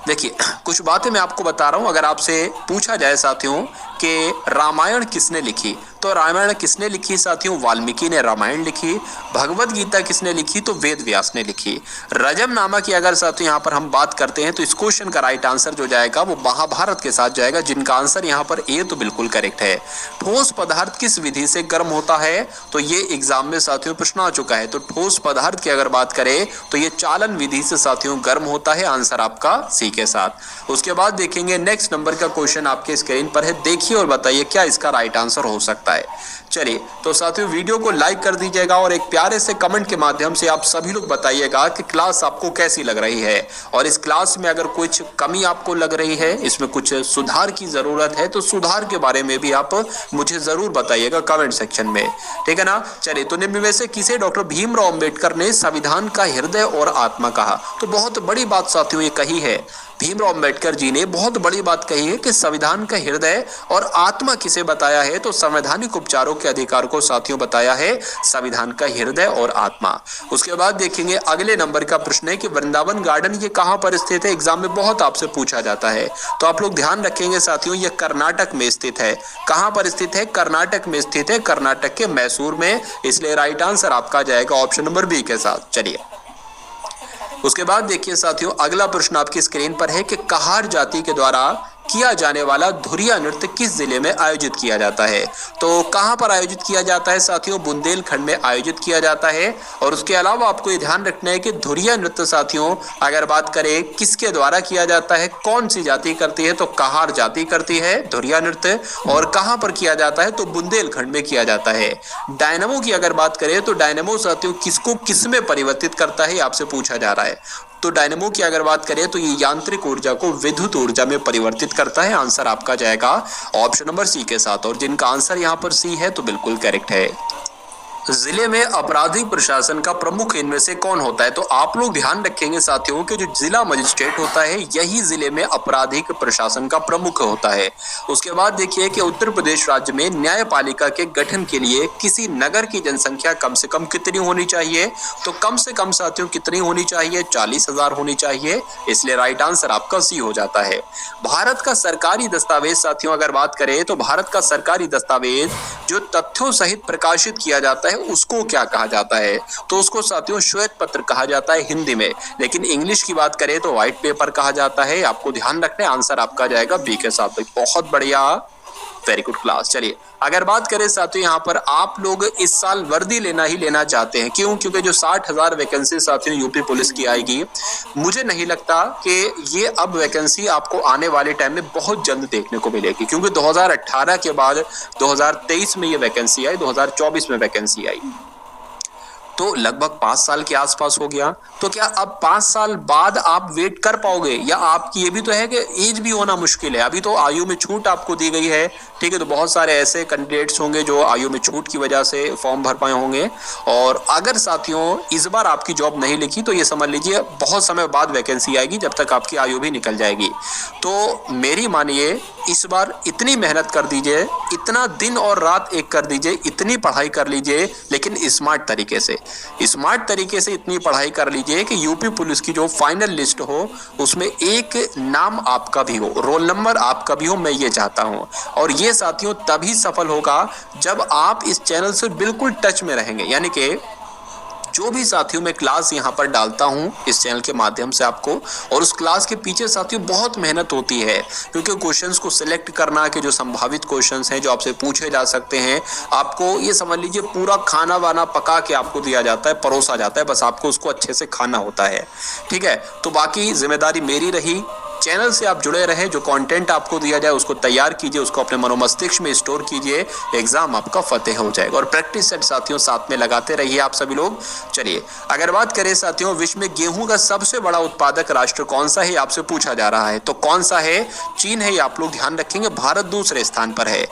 Speaker 1: देखिए कुछ बातें मैं आपको बता रहा हूं, अगर आपसे पूछा जाए साथियों कि रामायण किसने लिखी, तो रामायण किसने लिखी साथियों, वाल्मीकि ने रामायण लिखी। भगवत गीता किसने लिखी, तो वेद व्यास ने लिखी। रजमनामा की अगर साथियों यहाँ पर हम बात करते हैं तो इस क्वेश्चन का राइट आंसर जो जाएगा वो महाभारत के साथ जाएगा, जिनका आंसर यहाँ पर ए तो बिल्कुल करेक्ट है। ठोस पदार्थ किस विधि से गर्म होता है, तो ये एग्जाम में साथियों प्रश्न आ चुका है, तो ठोस पदार्थ की अगर बात करें तो ये चालन विधि से साथियों गर्म होता है, आंसर आपका सी के साथ। उसके बाद देखेंगे नेक्स्ट नंबर का क्वेश्चन आपके स्क्रीन पर है, देखिए और बताइए क्या इसका राइट आंसर हो सकता है। चलिए तो साथियों वीडियो को लाइक कर दीजिएगा और एक प्यारे से कमेंट के माध्यम से आप सभी लोग बताइएगा कि क्लास आपको कैसी लग रही है, और इस क्लास में अगर कुछ कमी आपको लग रही है, इसमें कुछ सुधार की जरूरत है, तो सुधार के बारे में भी आप मुझे जरूर बताइएगा कमेंट सेक्शन में, ठीक है ना। चलिए तो निम्न में से किसे डॉक्टर भीमराव अंबेडकर ने संविधान का हृदय और आत्मा कहा, तो बहुत बड़ी बात साथियों ये कही है, भीमराव अंबेडकर जी ने बहुत बड़ी बात कही है कि संविधान का हृदय और आत्मा किसे बताया है, तो संवैधानिक उपचारों के अधिकार को साथियों बताया है संविधान का हृदय और आत्मा। उसके बाद देखेंगे अगले नंबर का प्रश्न है कि वृंदावन गार्डन ये कहां पर स्थित है, एग्जाम में बहुत आपसे पूछा जाता है, तो आप लोग ध्यान रखेंगे साथियों ये कर्नाटक में स्थित है। कहां पर स्थित है, कर्नाटक में स्थित है, कर्नाटक के मैसूर में, इसलिए राइट आंसर आपका जाएगा ऑप्शन नंबर बी के साथ। चलिए उसके बाद देखिए साथियों अगला प्रश्न आपकी स्क्रीन पर है कि कहार जाति के द्वारा किया जाने वाला धुरिया नृत्य किस जिले में आयोजित किया जाता है? तो कहां पर आयोजित किया जाता है साथियों? बुंदेलखंड में आयोजित किया जाता है। और उसके अलावा आपको ये ध्यान रखना है कि धुरिया नृत्य साथियों अगर बात करें किसके द्वारा किया जाता है, कौन सी जाति करती है, तो कहार जाति करती है धुरिया नृत्य। और कहां पर किया जाता है? तो बुंदेलखंड में किया जाता है। डायनामो की अगर बात करें तो डायनामो साथियों किसको किस में परिवर्तित करता है, आपसे पूछा जा रहा है। तो डायनामो की अगर बात करें तो ये यांत्रिक ऊर्जा को विद्युत ऊर्जा में परिवर्तित करता है। आंसर आपका जाएगा ऑप्शन नंबर सी के साथ। और जिनका आंसर यहाँ पर सी है तो बिल्कुल करेक्ट है। जिले में आपराधिक प्रशासन का प्रमुख इनमें से कौन होता है? तो आप लोग ध्यान रखेंगे साथियों कि जो जिला मजिस्ट्रेट होता है यही जिले में आपराधिक प्रशासन का प्रमुख होता है। उसके बाद देखिए कि उत्तर प्रदेश राज्य में न्यायपालिका के गठन के लिए किसी नगर की जनसंख्या कम से कम कितनी होनी चाहिए? तो कम से कम साथियों कितनी होनी चाहिए? 40,000 होनी चाहिए। इसलिए राइट आंसर आपका सी हो जाता है। भारत का सरकारी दस्तावेज साथियों अगर बात करें तो भारत का सरकारी दस्तावेज जो तथ्यों सहित प्रकाशित किया जाता है उसको क्या कहा जाता है? तो उसको साथियों श्वेत पत्र कहा जाता है हिंदी में। लेकिन इंग्लिश की बात करें तो व्हाइट पेपर कहा जाता है। आपको ध्यान रखना है, आंसर आपका जाएगा बी के साथ। बहुत बढ़िया, वेरी गुड क्लास। चलिए अगर बात करें साथियों यहाँ पर आप लोग इस साल वर्दी लेना ही लेना चाहते हैं। क्यों? क्योंकि जो 60,000 वैकेंसी साथियों यूपी पुलिस की आएगी, मुझे नहीं लगता कि ये अब वैकेंसी आपको आने वाले टाइम में बहुत जल्द देखने को मिलेगी। क्योंकि 2018 के बाद 2023 में ये वैकेंसी आई, 2024 में वैकेंसी आई, तो लगभग 5 साल के आसपास हो गया। तो क्या अब 5 साल बाद आप वेट कर पाओगे? या आपकी ये भी तो है कि एज भी होना मुश्किल है। अभी तो आयु में छूट आपको दी गई है, ठीक है। तो बहुत सारे ऐसे कैंडिडेट्स होंगे जो आयु में छूट की वजह से फॉर्म भर पाए होंगे। और अगर साथियों इस बार आपकी जॉब नहीं लिखी तो ये समझ लीजिए बहुत समय बाद वैकेंसी आएगी, जब तक आपकी आयु भी निकल जाएगी। तो मेरी मानिए इस बार इतनी मेहनत कर दीजिए, इतना दिन और रात एक कर दीजिए, इतनी पढ़ाई कर लीजिए, लेकिन स्मार्ट तरीके से इतनी पढ़ाई कर लीजिए कि यूपी पुलिस की जो फाइनल लिस्ट हो उसमें एक नाम आपका भी हो, रोल नंबर आपका भी हो। मैं ये चाहता हूं। और ये साथियों तभी सफल होगा जब आप इस चैनल से बिल्कुल टच में रहेंगे। यानी कि जो भी साथियों मैं क्लास यहाँ पर डालता हूँ इस चैनल के माध्यम से आपको, और उस क्लास के पीछे साथियों बहुत मेहनत होती है। क्योंकि क्वेश्चंस को सिलेक्ट करना के जो संभावित क्वेश्चंस हैं जो आपसे पूछे जा सकते हैं, आपको ये समझ लीजिए पूरा खाना वाना पका के आपको दिया जाता है, परोसा जाता है, बस आपको उसको अच्छे से खाना होता है, ठीक है। तो बाकी जिम्मेदारी मेरी रही। चैनल से आप जुड़े रहे, जो कंटेंट आपको दिया जाए उसको तैयार कीजिए, उसको अपने मनोमस्तिष्क में स्टोर कीजिए, एग्जाम आपका फतेह हो जाएगा। और प्रैक्टिस सेट साथियों साथ में लगाते रहिए आप सभी लोग। चलिए अगर बात करें साथियों विश्व में गेहूं का सबसे बड़ा उत्पादक राष्ट्र कौन सा है, आपसे पूछा जा रहा है। तो कौन सा है? चीन है, ये आप लोग ध्यान रखेंगे। भारत दूसरे स्थान पर है।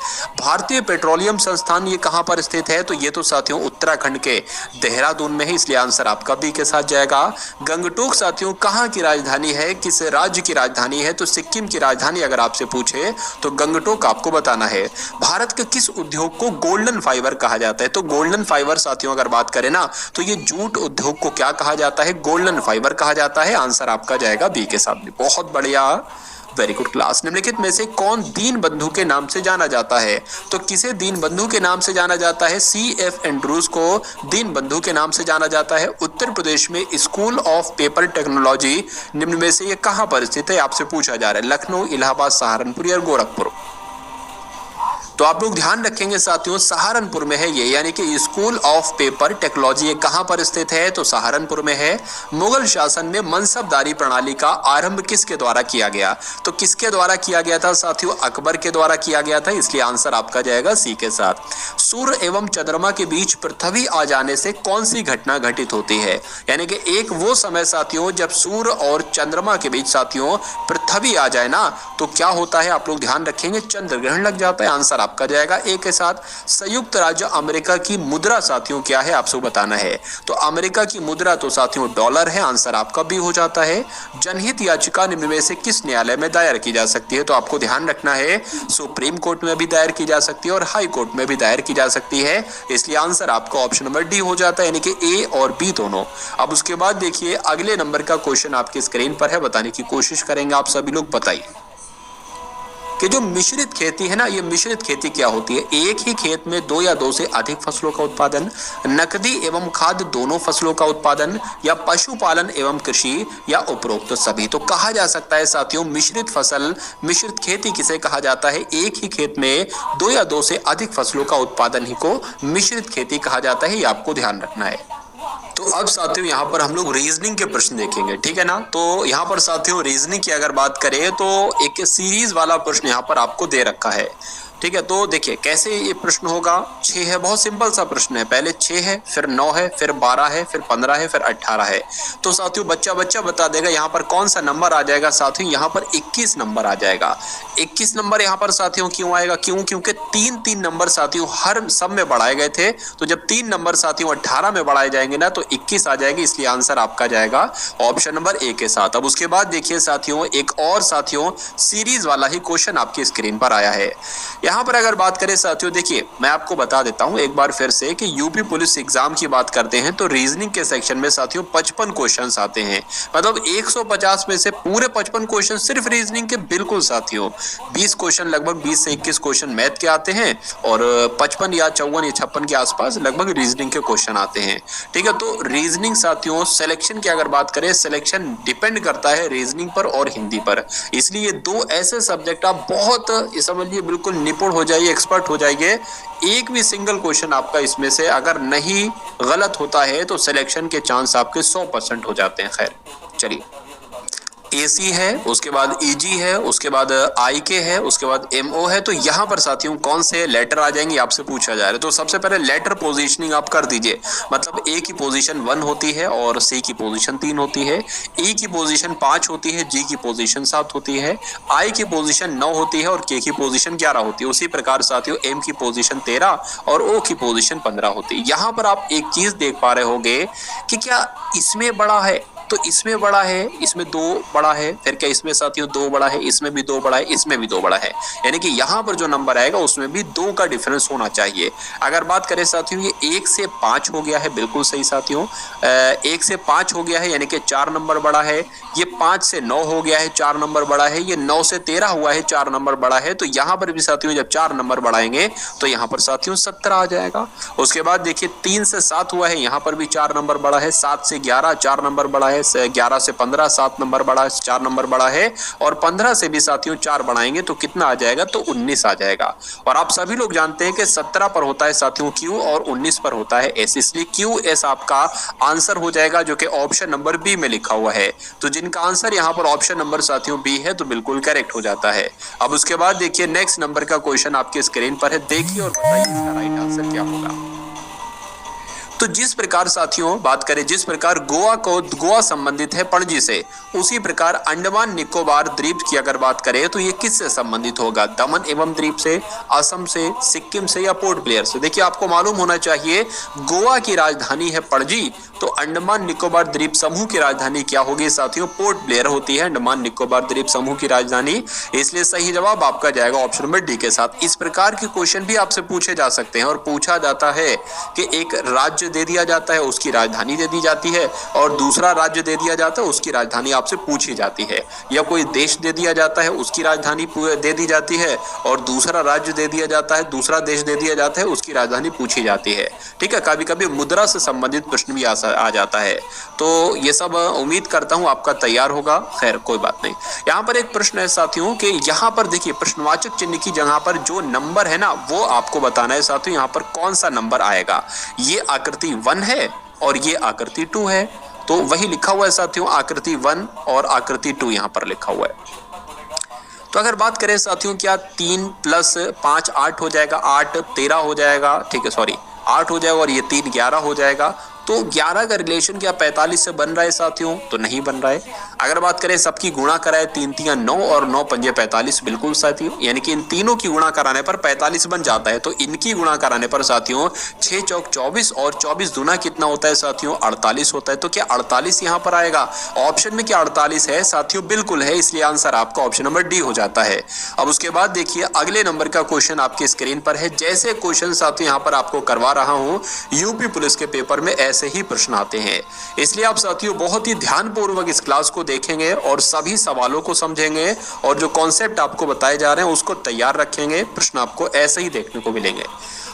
Speaker 1: भारतीय पेट्रोलियम संस्थान ये कहां पर स्थित है? तो ये तो साथियों उत्तराखंड के देहरादून में है, इसलिए आंसर आपका बी के साथ जाएगा। गंगटोक साथियों कहां की राजधानी है, किस राज्य की राजधानी है? तो सिक्किम की राजधानी अगर आपसे पूछे तो गंगटोक आपको बताना है। भारत के किस उद्योग को गोल्डन फाइबर कहा जाता है? तो गोल्डन फाइबर साथियों अगर बात करें ना तो ये जूट उद्योग को क्या कहा जाता है? गोल्डन फाइबर कहा जाता है। आंसर आपका जाएगा बी के साथ। बहुत बढ़िया, वेरी गुड क्लास। निम्नलिखित में से कौन दीन बंधु के नाम से जाना जाता है? तो किसे दीन बंधु के नाम से जाना जाता है? CF एंड्रूज को दीन बंधु के नाम से जाना जाता है। उत्तर प्रदेश में स्कूल ऑफ पेपर टेक्नोलॉजी निम्न में से ये कहां पर स्थित है, आपसे पूछा जा रहा है। लखनऊ, इलाहाबाद, सहारनपुर या गोरखपुर? तो आप लोग ध्यान रखेंगे साथियों सहारनपुर में है ये, यानी कि स्कूल ऑफ पेपर टेक्नोलॉजी कहां पर स्थित है? तो सहारनपुर में है। मुगल शासन में मनसबदारी प्रणाली का आरंभ किसके द्वारा किया गया? तो किसके द्वारा किया गया था साथियों? अकबर के द्वारा किया गया था, इसलिए आंसर आपका जाएगा सी के साथ। सूर्य एवं चंद्रमा के बीच पृथ्वी आ जाने से कौन सी घटना घटित होती है? यानी कि एक वो समय साथियों जब सूर्य और चंद्रमा के बीच साथियों पृथ्वी आ जाए ना तो क्या होता है, आप लोग ध्यान रखेंगे, चंद्र ग्रहण लग जाता है। आंसर आपका जाएगा ए के साथ। संयुक्त राज्य अमेरिका की मुद्रा साथियों क्या है, आपसे बताना है। तो अमेरिका की मुद्रा तो साथियों डॉलर है, आंसर आपका भी हो जाता है। जनहित याचिका निम्न में से किस न्यायालय में दायर की जा सकती है? तो आपको ध्यान रखना है सुप्रीम कोर्ट में भी दायर की जा सकती है और हाई कोर्ट में भी दायर की जा सकती है, इसलिए आंसर आपका ऑप्शन नंबर डी हो जाता है, यानी कि ए और बी दोनों। अब उसके बाद देखिए अगले नंबर का क्वेश्चन आपकी स्क्रीन पर है, बताने की कोशिश करेंगे आप सभी लोग, बताइए। कि जो मिश्रित खेती है ना, ये मिश्रित खेती क्या होती है? एक ही खेत में 2 या 2 से अधिक फसलों का उत्पादन, नकदी एवं खाद्य दोनों फसलों का उत्पादन, या पशुपालन एवं कृषि, या उपरोक्त सभी। तो कहा जा सकता है साथियों, मिश्रित फसल, मिश्रित खेती किसे कहा जाता है? एक ही खेत में 2 या 2 से अधिक फसलों का उत्पादन ही को मिश्रित खेती कहा जाता है। ये आपको ध्यान रखना है। तो अब साथियों यहाँ पर हम लोग रीजनिंग के प्रश्न देखेंगे, ठीक है ना। तो यहाँ पर साथियों रीजनिंग की अगर बात करें तो एक सीरीज वाला प्रश्न यहाँ पर आपको दे रखा है, ठीक है। तो देखिए कैसे ये प्रश्न होगा। 6 है, बहुत सिंपल सा प्रश्न है। पहले 6 है, फिर 9 है, फिर 12 है, फिर 15 है, फिर 18 है। तो साथियों बच्चा बता देगा यहाँ पर कौन सा नंबर आ जाएगा। साथियों यहाँ पर 21 नंबर आ जाएगा। 21 नंबर यहाँ पर साथियों क्यों आएगा? क्योंकि 3 नंबर साथियों हर सब में बढ़ाए गए थे। तो जब 3 नंबर साथियों 18 में बढ़ाए जाएंगे ना, तो 21 आ जाएगी। इसलिए आंसर आपका जाएगा ऑप्शन नंबर ए के साथ। अब उसके बाद देखिए साथियों, एक और साथियों सीरीज वाला ही क्वेश्चन आपकी स्क्रीन पर आया है। यहाँ पर अगर बात करें साथियों, देखिए मैं आपको बता देता हूँ एक बार फिर से कि यूपी पुलिस एग्जाम की बात करते हैं तो रीजनिंग के सेक्शन में साथियों 55 क्वेश्चंस आते हैं। मतलब 150 में से पूरे 55 क्वेश्चन सिर्फ रीजनिंग के। बिल्कुल साथियों 20 क्वेश्चन, लगभग 20 से 21 क्वेश्चन मैथ के आते हैं और 55 या 54 या 56 के आसपास लगभग रीजनिंग के क्वेश्चन आते हैं, ठीक है। तो रीजनिंग साथियों सिलेक्शन की अगर बात करें, सिलेक्शन डिपेंड करता है रीजनिंग पर और हिंदी पर। इसलिए 2 ऐसे सब्जेक्ट आप बहुत समझिए बिल्कुल निपुण हो जाइए, एक्सपर्ट हो जाइए। एक भी सिंगल क्वेश्चन आपका इसमें से अगर नहीं गलत होता है तो सिलेक्शन के चांस आपके 100% हो जाते हैं। खैर चलिए, एसी है, उसके बाद ईजी है, उसके बाद आईके है, उसके बाद एमओ है। तो यहाँ पर साथियों कौन से लेटर आ जाएंगे आपसे पूछा जा रहा है। तो सबसे पहले लेटर पोजीशनिंग आप कर दीजिए। मतलब ए की पोजीशन 1 होती है और सी की पोजीशन 3 होती है, ई की पोजीशन 5 होती है, जी की पोजीशन 7 होती है, आई की पोजीशन 9 होती है और के की पोजीशन 11 होती है। उसी प्रकार साथियों एम की पोजीशन 13 और ओ की पोजीशन 15 होती है। यहाँ पर आप एक चीज देख पा रहे होंगे कि क्या इसमें बड़ा है तो इसमें बड़ा है, इसमें 2 बड़ा है, फिर क्या इसमें साथियों 2 बड़ा है, इसमें भी 2 बड़ा है, इसमें भी 2 बड़ा है। यानी कि यहाँ पर जो नंबर आएगा उसमें भी 2 का डिफरेंस होना चाहिए। अगर बात करें साथियों, ये 1 से 5 हो गया है, बिल्कुल सही साथियों। 1 से 5 हो गया है यानी कि 4 नंबर बड़ा है। ये 5 से 9 हो गया है, 4 नंबर बड़ा है। ये 9 से 13 हुआ है, 4 नंबर बड़ा है। तो यहाँ पर भी साथियों जब 4 नंबर बढ़ाएंगे तो यहाँ पर साथियों 17 आ जाएगा। उसके बाद देखिए 3 से 7 हुआ है, यहाँ पर भी 4 नंबर बड़ा है। 7 से 11 4 नंबर बड़ा है, 11 से 15 7 नंबर बड़ा है, 4 नंबर बड़ा है। और 15 से भी साथियों 4 बढ़ाएंगे तो कितना आ जाएगा? तो 19 आ जाएगा। और आप सभी लोग जानते हैं कि 17 पर होता है साथियों क्यू और 19 पर होता है एस, इसलिए क्यू एस आपका आंसर हो जाएगा, जो कि ऑप्शन नंबर बी में लिखा हुआ है। तो जिनका आंसर यहाँ पर ऑप्शन नंबर साथियों बी है तो बिल्कुल करेक्ट हो जाता है। अब उसके बाद देखिए नेक्स्ट नंबर का क्वेश्चन आपके स्क्रीन पर है, देखिए और बताइए इसका राइट आंसर क्या होगा। तो जिस प्रकार साथियों बात करें, जिस प्रकार गोवा संबंधित है पणजी से, उसी प्रकार अंडमान निकोबार द्वीप की अगर बात करें तो ये किससे संबंधित होगा? दमन एवं द्वीप से, असम से, सिक्किम से, या पोर्ट ब्लेयर से। देखिए आपको मालूम होना चाहिए गोवा की राजधानी है पणजी, तो अंडमान निकोबार द्वीप समूह की राजधानी क्या होगी साथियों? पोर्ट ब्लेयर होती है अंडमान निकोबार द्वीप समूह की राजधानी। इसलिए सही जवाब आपका जाएगा ऑप्शन नंबर डी के साथ। इस प्रकार के क्वेश्चन भी आपसे पूछे जा सकते हैं और पूछा जाता है कि एक राज्य दे दिया जाता है, उसकी राजधानी दे दी जाती है, और दूसरा राज्य दे दिया जाता है, उसकी राजधानी आपसे पूछी जाती है। या कोई देश दे दिया जाता है, उसकी राजधानी दे दी जाती है, और दूसरा राज्य दे दिया जाता है, दूसरा देश दे दिया जाता है, उसकी राजधानी पूछी जाती है। ठीक है, कभी कभी मुद्रा से संबंधित प्रश्न भी आ जाता है। तो ये सब उम्मीद करता हूं आपका तैयार होगा। खैर कोई बात नहीं। यहाँ पर एक प्रश्न है साथियों कि यहाँ पर देखिए प्रश्नवाचक चिन्ह की जगह पर जो नंबर है ना वो आपको बताना है साथियों, यहाँ पर कौन सा नंबर आएगा। ये आकृति 1 है और ये आकृति 2 है, तो वही लिखा हुआ है साथियों, आकृति 1 और आकृति 2 यहाँ पर लिखा हुआ है। तो अगर बात करें साथियों, क्या 3 + 5 8 हो जाएगा, 8 13 हो जाएगा, ठीक है सॉरी 8 हो जाएगा, और ये 3 11 हो जाएगा। तो 11 का रिलेशन क्या 45 से बन रहा है साथियों? तो नहीं बन रहा है। अगर बात करें सबकी गुणा कराए, 3 × 9 और 9 × 5 45, बिल्कुल साथियों, यानी कि इन तीनों की गुणा कराने पर 45 बन जाता है। तो इनकी गुणा कराने पर साथियों 6 चौक 24 और 24 दूना कितना होता है साथियों? 48 होता है। तो क्या 48 यहाँ पर आएगा? ऑप्शन में क्या 48 है साथियों? बिल्कुल है, इसलिए आंसर आपका ऑप्शन नंबर डी हो जाता है। अब उसके बाद देखिए अगले नंबर का क्वेश्चन आपके स्क्रीन पर है। जैसे क्वेश्चन साथियों यहाँ पर आपको करवा रहा हूँ यूपी पुलिस के पेपर में, ऐसे ही प्रश्न आते हैं। इसलिए आप साथियों बहुत ही ध्यानपूर्वक इस क्लास को देखेंगे और सभी सवालों को समझेंगे और जो कॉन्सेप्ट आपको बताए जा रहे हैं उसको तैयार रखेंगे। प्रश्न आपको ऐसे ही देखने को मिलेंगे।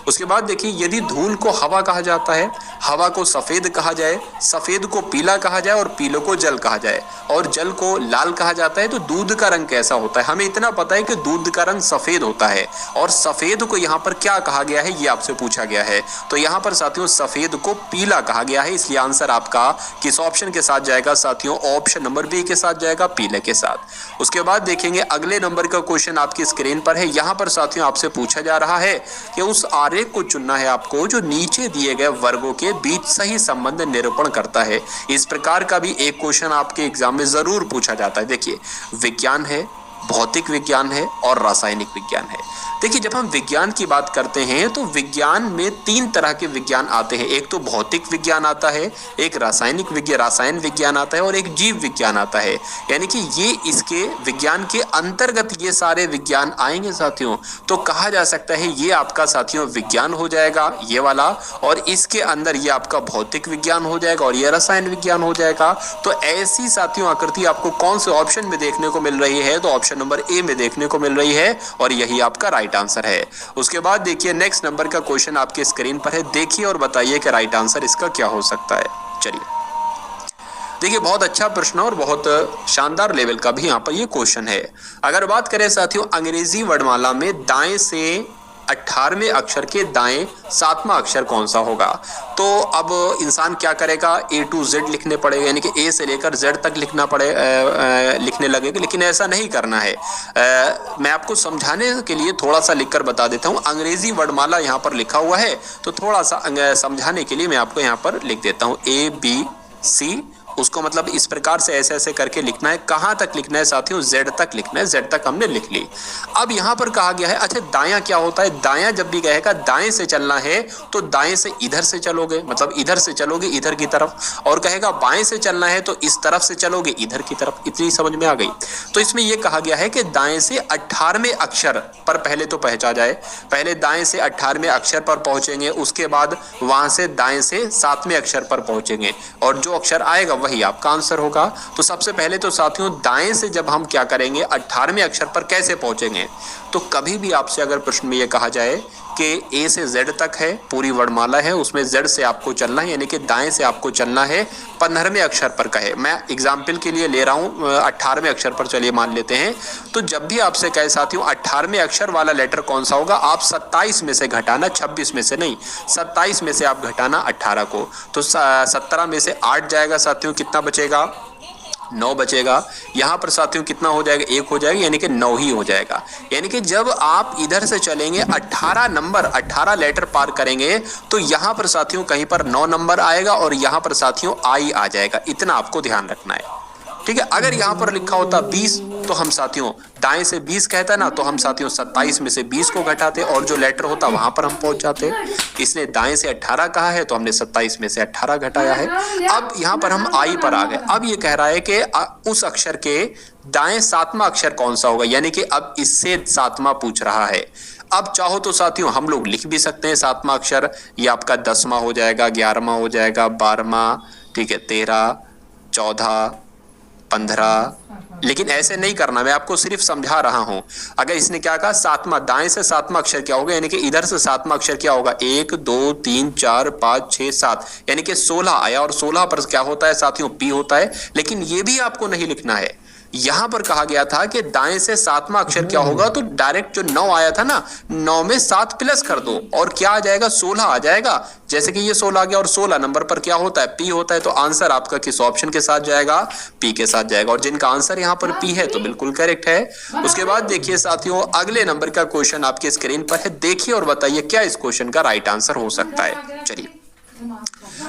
Speaker 1: उसके बाद देखिए, यदि धूल को हवा कहा जाता है, हवा को सफेद कहा जाए, सफेद को पीला कहा जाए और पीले को जल कहा जाए और जल को लाल कहा जाता है, तो दूध का रंग कैसा होता है? हमें इतना पता है कि दूध का रंग सफेद होता है और सफेद को यहाँ पर क्या कहा गया है ये आपसे पूछा गया है। तो यहाँ पर साथियों सफेद को पीला कहा गया है, इसलिए आंसर आपका किस ऑप्शन के साथ जाएगा साथियों? ऑप्शन नंबर बी के साथ जाएगा, पीले के साथ। उसके बाद देखेंगे अगले नंबर का क्वेश्चन आपकी स्क्रीन पर है। यहाँ पर साथियों आपसे पूछा जा रहा है कि उस आरेख को चुनना है आपको जो नीचे दिए गए वर्गों के बीच सही संबंध निरूपण करता है। इस प्रकार का भी एक क्वेश्चन आपके एग्जाम में जरूर पूछा जाता है। देखिए, विज्ञान है, भौतिक विज्ञान है और रासायनिक विज्ञान है। देखिए, जब हम विज्ञान की बात करते हैं तो विज्ञान में 3 तरह के विज्ञान आते हैं। एक तो भौतिक विज्ञान आता है, एक रासायन विज्ञान आता है और एक जीव विज्ञान आता है। यानी कि ये इसके विज्ञान के अंतर्गत ये सारे विज्ञान आएंगे साथियों। तो कहा जा सकता है ये आपका साथियों विज्ञान हो जाएगा ये वाला, और इसके अंदर ये आपका भौतिक विज्ञान हो जाएगा और ये रसायन विज्ञान हो जाएगा। तो ऐसी साथियों आकृति आपको कौन से ऑप्शन में देखने को मिल रही है? तो ऑप्शन नंबर ए में देखने को मिल रही है और यही आपका राइट आंसर है। उसके बाद देखिए नेक्स्ट नंबर का क्वेश्चन आपके स्क्रीन पर है। देखिए और बताइए कि राइट आंसर इसका क्या हो सकता है। चलिए देखिए, बहुत अच्छा प्रश्न और बहुत शानदार लेवल का भी यहाँ पर ये क्वेश्चन है। अगर बात करें साथियों अंग्रेजी वर्णमाला में दाएं से 18वें अक्षर के दाएं 7वां अक्षर कौन सा होगा? तो अब इंसान क्या करेगा? A to Z लिखने पड़ेगा, यानी कि A से लेकर Z तक लिखने लगेगा, लेकिन ऐसा नहीं करना है। मैं आपको समझाने के लिए थोड़ा सा लिखकर बता देता हूँ। अंग्रेजी वर्णमाला यहाँ पर लिखा हुआ है, तो थोड़ा सा समझाने के लिए मैं आपको यहाँ पर लिख देता हूँ ABC। उसको मतलब इस प्रकार से ऐसे ऐसे करके लिखना है। कहाँ तक लिखना है साथियों? Z तक लिखना है। Z तक हमने लिख ली। अब यहाँ पर कहा गया है, अच्छा दायां क्या होता है? दायां जब भी कहेगा दाएं से चलना है तो दाएं से इधर से चलोगे, मतलब इधर से चलोगे इधर की तरफ, और कहेगा बाएं से चलना है तो इस तरफ से चलोगे इधर की तरफ। इतनी समझ में आ गई? तो इसमें यह कहा गया है कि दाएं से 18वें अक्षर पर पहले तो पहुंचा जाए। पहले दाएं से 18वें अक्षर पर पहुंचेंगे, उसके बाद वहां से दाएं से 7वें अक्षर पर पहुंचेंगे और जो अक्षर आएगा वही आपका आंसर होगा। तो सबसे पहले तो साथियों दाएं से जब हम क्या करेंगे 18वें अक्षर पर कैसे पहुंचेंगे? तो कभी भी आपसे अगर प्रश्न में यह कहा जाए कि A से Z तक है, पूरी वर्णमाला है, उसमें Z से आपको चलना है, यानी कि दाएं से आपको चलना है 15वें अक्षर पर कहे। मैं एग्जाम्पल के लिए ले रहा हूँ 18वें अक्षर पर, चलिए मान लेते हैं। तो जब भी आपसे कहे साथियों 18वें अक्षर वाला लेटर कौन सा होगा, आप 27 में से घटाना, 26 में से नहीं, 27 में से आप घटाना 18 को। तो 17 में से 8 जाएगा साथियों, कितना बचेगा? 9 बचेगा। यहाँ पर साथियों कितना हो जाएगा? 1 हो जाएगा, यानी कि 9 ही हो जाएगा। यानी कि जब आप इधर से चलेंगे 18 लेटर पार करेंगे तो यहाँ पर साथियों कहीं पर 9 नंबर आएगा और यहाँ पर साथियों आई आ जाएगा। इतना आपको ध्यान रखना है, ठीक है। अगर यहाँ पर लिखा होता 20 तो हम साथियों दाएं से 20 कहता ना, तो हम साथियों 27 में से 20 को घटाते और जो लेटर होता वहां पर हम पहुंच जाते। इसने दाएं से 18 कहा है तो हमने 27 में से 18 घटाया है। अब यहाँ पर हम आई पर आ गए। अब ये कह रहा है कि उस अक्षर के दाएं 7वां अक्षर कौन सा होगा, यानी कि अब इससे 7वां पूछ रहा है। अब चाहो तो साथियों हम लोग लिख भी सकते हैं 7वां अक्षर, ये आपका 10वां हो जाएगा, 11वां हो जाएगा, 12वां, ठीक है, 13, 14, 15, लेकिन ऐसे नहीं करना, मैं आपको सिर्फ समझा रहा हूं। अगर इसने क्या कहा 7वां, दाएं से 7वां अक्षर क्या होगा, यानी कि इधर से 7वां अक्षर क्या होगा? 1 2 3 4 5 6 7, यानी कि 16 आया और 16 पर क्या होता है साथियों? पी होता है। लेकिन ये भी आपको नहीं लिखना है। यहां पर कहा गया था कि दाएं से 7वां अक्षर क्या होगा, तो डायरेक्ट जो 9 आया था ना, 9 में 7 प्लस कर दो और क्या आ जाएगा? 16 आ जाएगा। जैसे कि ये 16 आ गया और 16 नंबर पर क्या होता है? पी होता है। तो आंसर आपका किस ऑप्शन के साथ जाएगा? पी के साथ जाएगा। और जिनका आंसर यहाँ पर पी है तो बिल्कुल करेक्ट है। उसके बाद देखिए साथियों अगले नंबर का क्वेश्चन आपके स्क्रीन पर है। देखिए और बताइए क्या इस क्वेश्चन का राइट आंसर हो सकता है। चलिए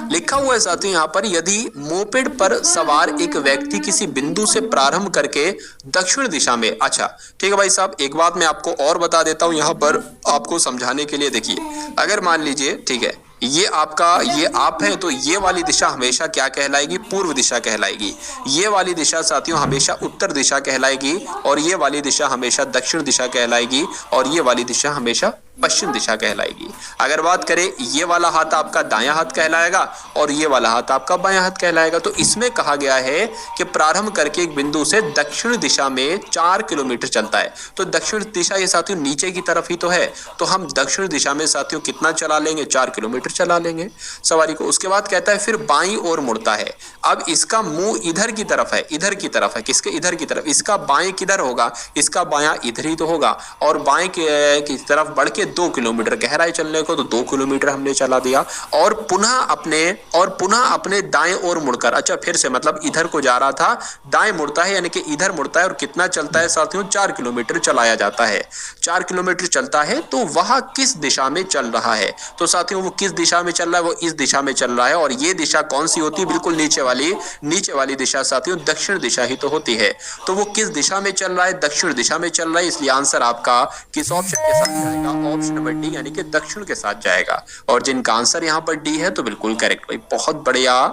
Speaker 1: लिखा हुआ है साथियों यहाँ पर, यदि मोपेड पर सवार एक व्यक्ति किसी बिंदु से प्रारंभ करके दक्षिण दिशा में, अच्छा ठीक है भाई साहब, एक बात मैं आपको और बता देता हूं यहाँ पर आपको समझाने के लिए। देखिए अगर मान लीजिए, ठीक है, ये आपका ये आप है तो ये वाली दिशा हमेशा क्या कहलाएगी? पूर्व दिशा कहलाएगी। ये वाली दिशा साथियों हमेशा उत्तर दिशा कहलाएगी और ये वाली दिशा हमेशा दक्षिण दिशा कहलाएगी और ये वाली दिशा हमेशा पश्चिम दिशा कहलाएगी। अगर बात करें ये वाला हाथ आपका दायां हाथ कहलाएगा और ये वाला हाथ आपका बायां हाथ कहलाएगा। तो इसमें कहा गया है कि प्रारंभ करके एक बिंदु से दक्षिण दिशा में 4 किलोमीटर चलता है। तो दक्षिण दिशा ये साथियों नीचे की तरफ ही तो है, तो हम दक्षिण दिशा में साथियों कितना चला लेंगे, 4 किलोमीटर चला लेंगे सवारी को। उसके बाद कहता है फिर बाईं ओर मुड़ता है। अब इसका मुंह इधर की तरफ है, इधर की तरफ है, किसके इधर की तरफ, इसका बाएं किधर होगा, इसका बायां इधर ही तो होगा। और बाएं की तरफ बढ़ के 2 किलोमीटर कह रहा है चलने को, तो 2 किलोमीटर हमने चला दिया। और पुनः अपने दाएं ओर मुड़कर, अच्छा फिर से मतलब इधर को जा रहा था, दाएं मुड़ता है यानी कि इधर मुड़ता है। और कितना चलता है साथियों, 4 किलोमीटर चलाया जाता है। 4 किलोमीटर चलता है तो वह किस दिशा में चल रहा है, तो साथियों वो किस दिशा में चल रहा है, वो इस दिशा में चल रहा है। और ये दिशा कौन सी होती है, बिल्कुल नीचे वाली दिशा साथियों दक्षिण दिशा ही तो होती है। तो वो किस दिशा में चल रहा है, दक्षिण दिशा में चल रहा है। इसलिए आंसर आपका किस ऑप्शन के साथ जाएगा, ऑप्शन नंबर डी यानी कि दक्षिण के साथ जाएगा। और जिनका आंसर यहाँ पर डी है तो बिल्कुल करेक्ट भाई, बहुत बढ़िया,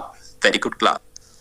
Speaker 1: वेरी गुड क्लास।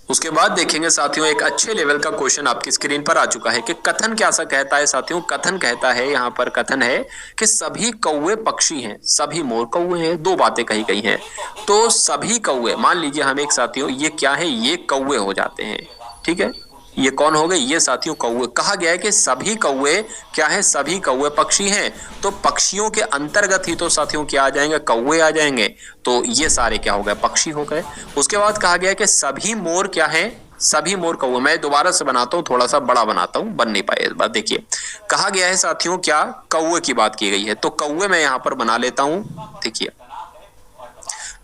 Speaker 1: उसके बाद देखेंगे साथियों एक अच्छे लेवल का क्वेश्चन आपकी स्क्रीन पर आ चुका है कि कथन क्या सा कहता है साथियों। कथन कहता है, यहाँ पर कथन है कि सभी कौवे पक्षी हैं, सभी मोर कौवे हैं। दो बातें कही गई हैं। तो सभी कौवे, मान लीजिए हम एक साथियों ये क्या है, ये कौवे हो जाते हैं, ठीक है, ये कौन हो गए, ये साथियों कौवे। कहा गया है कि सभी कौवे क्या है, सभी कौवे पक्षी हैं। तो पक्षियों के अंतर्गत ही तो साथियों क्या आ जाएंगे, कौवे आ जाएंगे। तो ये सारे क्या हो गए, पक्षी हो गए। उसके बाद कहा गया है कि सभी मोर क्या है, सभी मोर कौवे। मैं दोबारा से बनाता हूँ, थोड़ा सा बड़ा बनाता हूँ, बन नहीं पाए इस बार। देखिए कहा गया है साथियों क्या, कौवे की बात की गई है। तो कौवे मैं यहाँ पर बना लेता हूँ। देखिए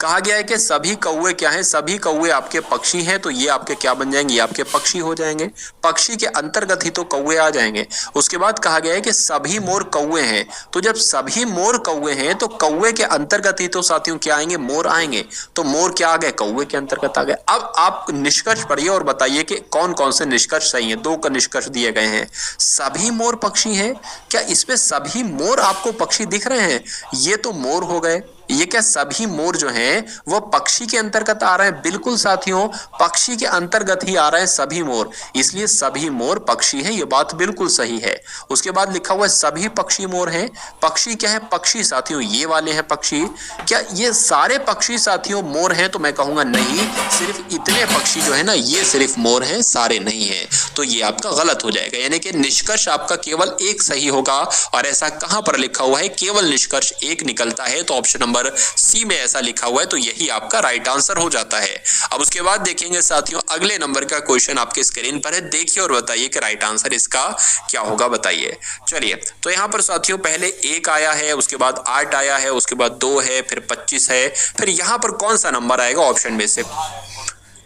Speaker 1: कहा गया है कि सभी कौवे क्या हैं, सभी कौवे आपके पक्षी हैं। तो ये आपके क्या बन जाएंगे, ये आपके पक्षी हो जाएंगे। पक्षी के अंतर्गत ही तो कौवे आ जाएंगे। उसके बाद कहा गया है कि सभी मोर कौवे हैं। तो जब सभी मोर कौवे हैं तो कौवे के अंतर्गत ही तो साथियों क्या आएंगे, मोर आएंगे। तो मोर क्या आ गए, कौवे के अंतर्गत आ गए। अब आप निष्कर्ष पढ़िए और बताइए कि कौन कौन से निष्कर्ष सही है। 2 का निष्कर्ष दिए गए हैं। सभी मोर पक्षी हैं, क्या इसमें सभी मोर आपको पक्षी दिख रहे हैं, ये तो मोर हो गए। ये क्या सभी मोर जो हैं वो पक्षी के अंतर्गत आ रहे हैं, बिल्कुल साथियों पक्षी के अंतर्गत ही आ रहे हैं सभी मोर, इसलिए सभी मोर पक्षी हैं, ये बात बिल्कुल सही है। उसके बाद लिखा हुआ है सभी पक्षी मोर हैं। पक्षी क्या है, पक्षी साथियों ये वाले हैं पक्षी। क्या ये सारे पक्षी साथियों मोर हैं, तो मैं कहूंगा नहीं, सिर्फ इतने पक्षी जो है ना ये सिर्फ मोर हैं, सारे नहीं हैं। तो ये आपका गलत हो जाएगा, यानी कि निष्कर्ष आपका केवल एक सही होगा। और ऐसा कहां पर लिखा हुआ है, केवल निष्कर्ष एक निकलता है। तो ऑप्शन नंबर सी में ऐसा लिखा हुआ है, तो यही आपका राइट आंसर हो जाता है। अब उसके बाद देखेंगे साथियों अगले नंबर का क्वेश्चन आपके स्क्रीन पर है। देखिए और बताइए कि राइट आंसर इसका क्या होगा, बताइए। चलिए तो यहां पर साथियों पहले 1 आया है, उसके बाद 8 आया है, उसके बाद 2 है, फिर 25 है, फिर यहां पर कौन सा नंबर आएगा ऑप्शन में से।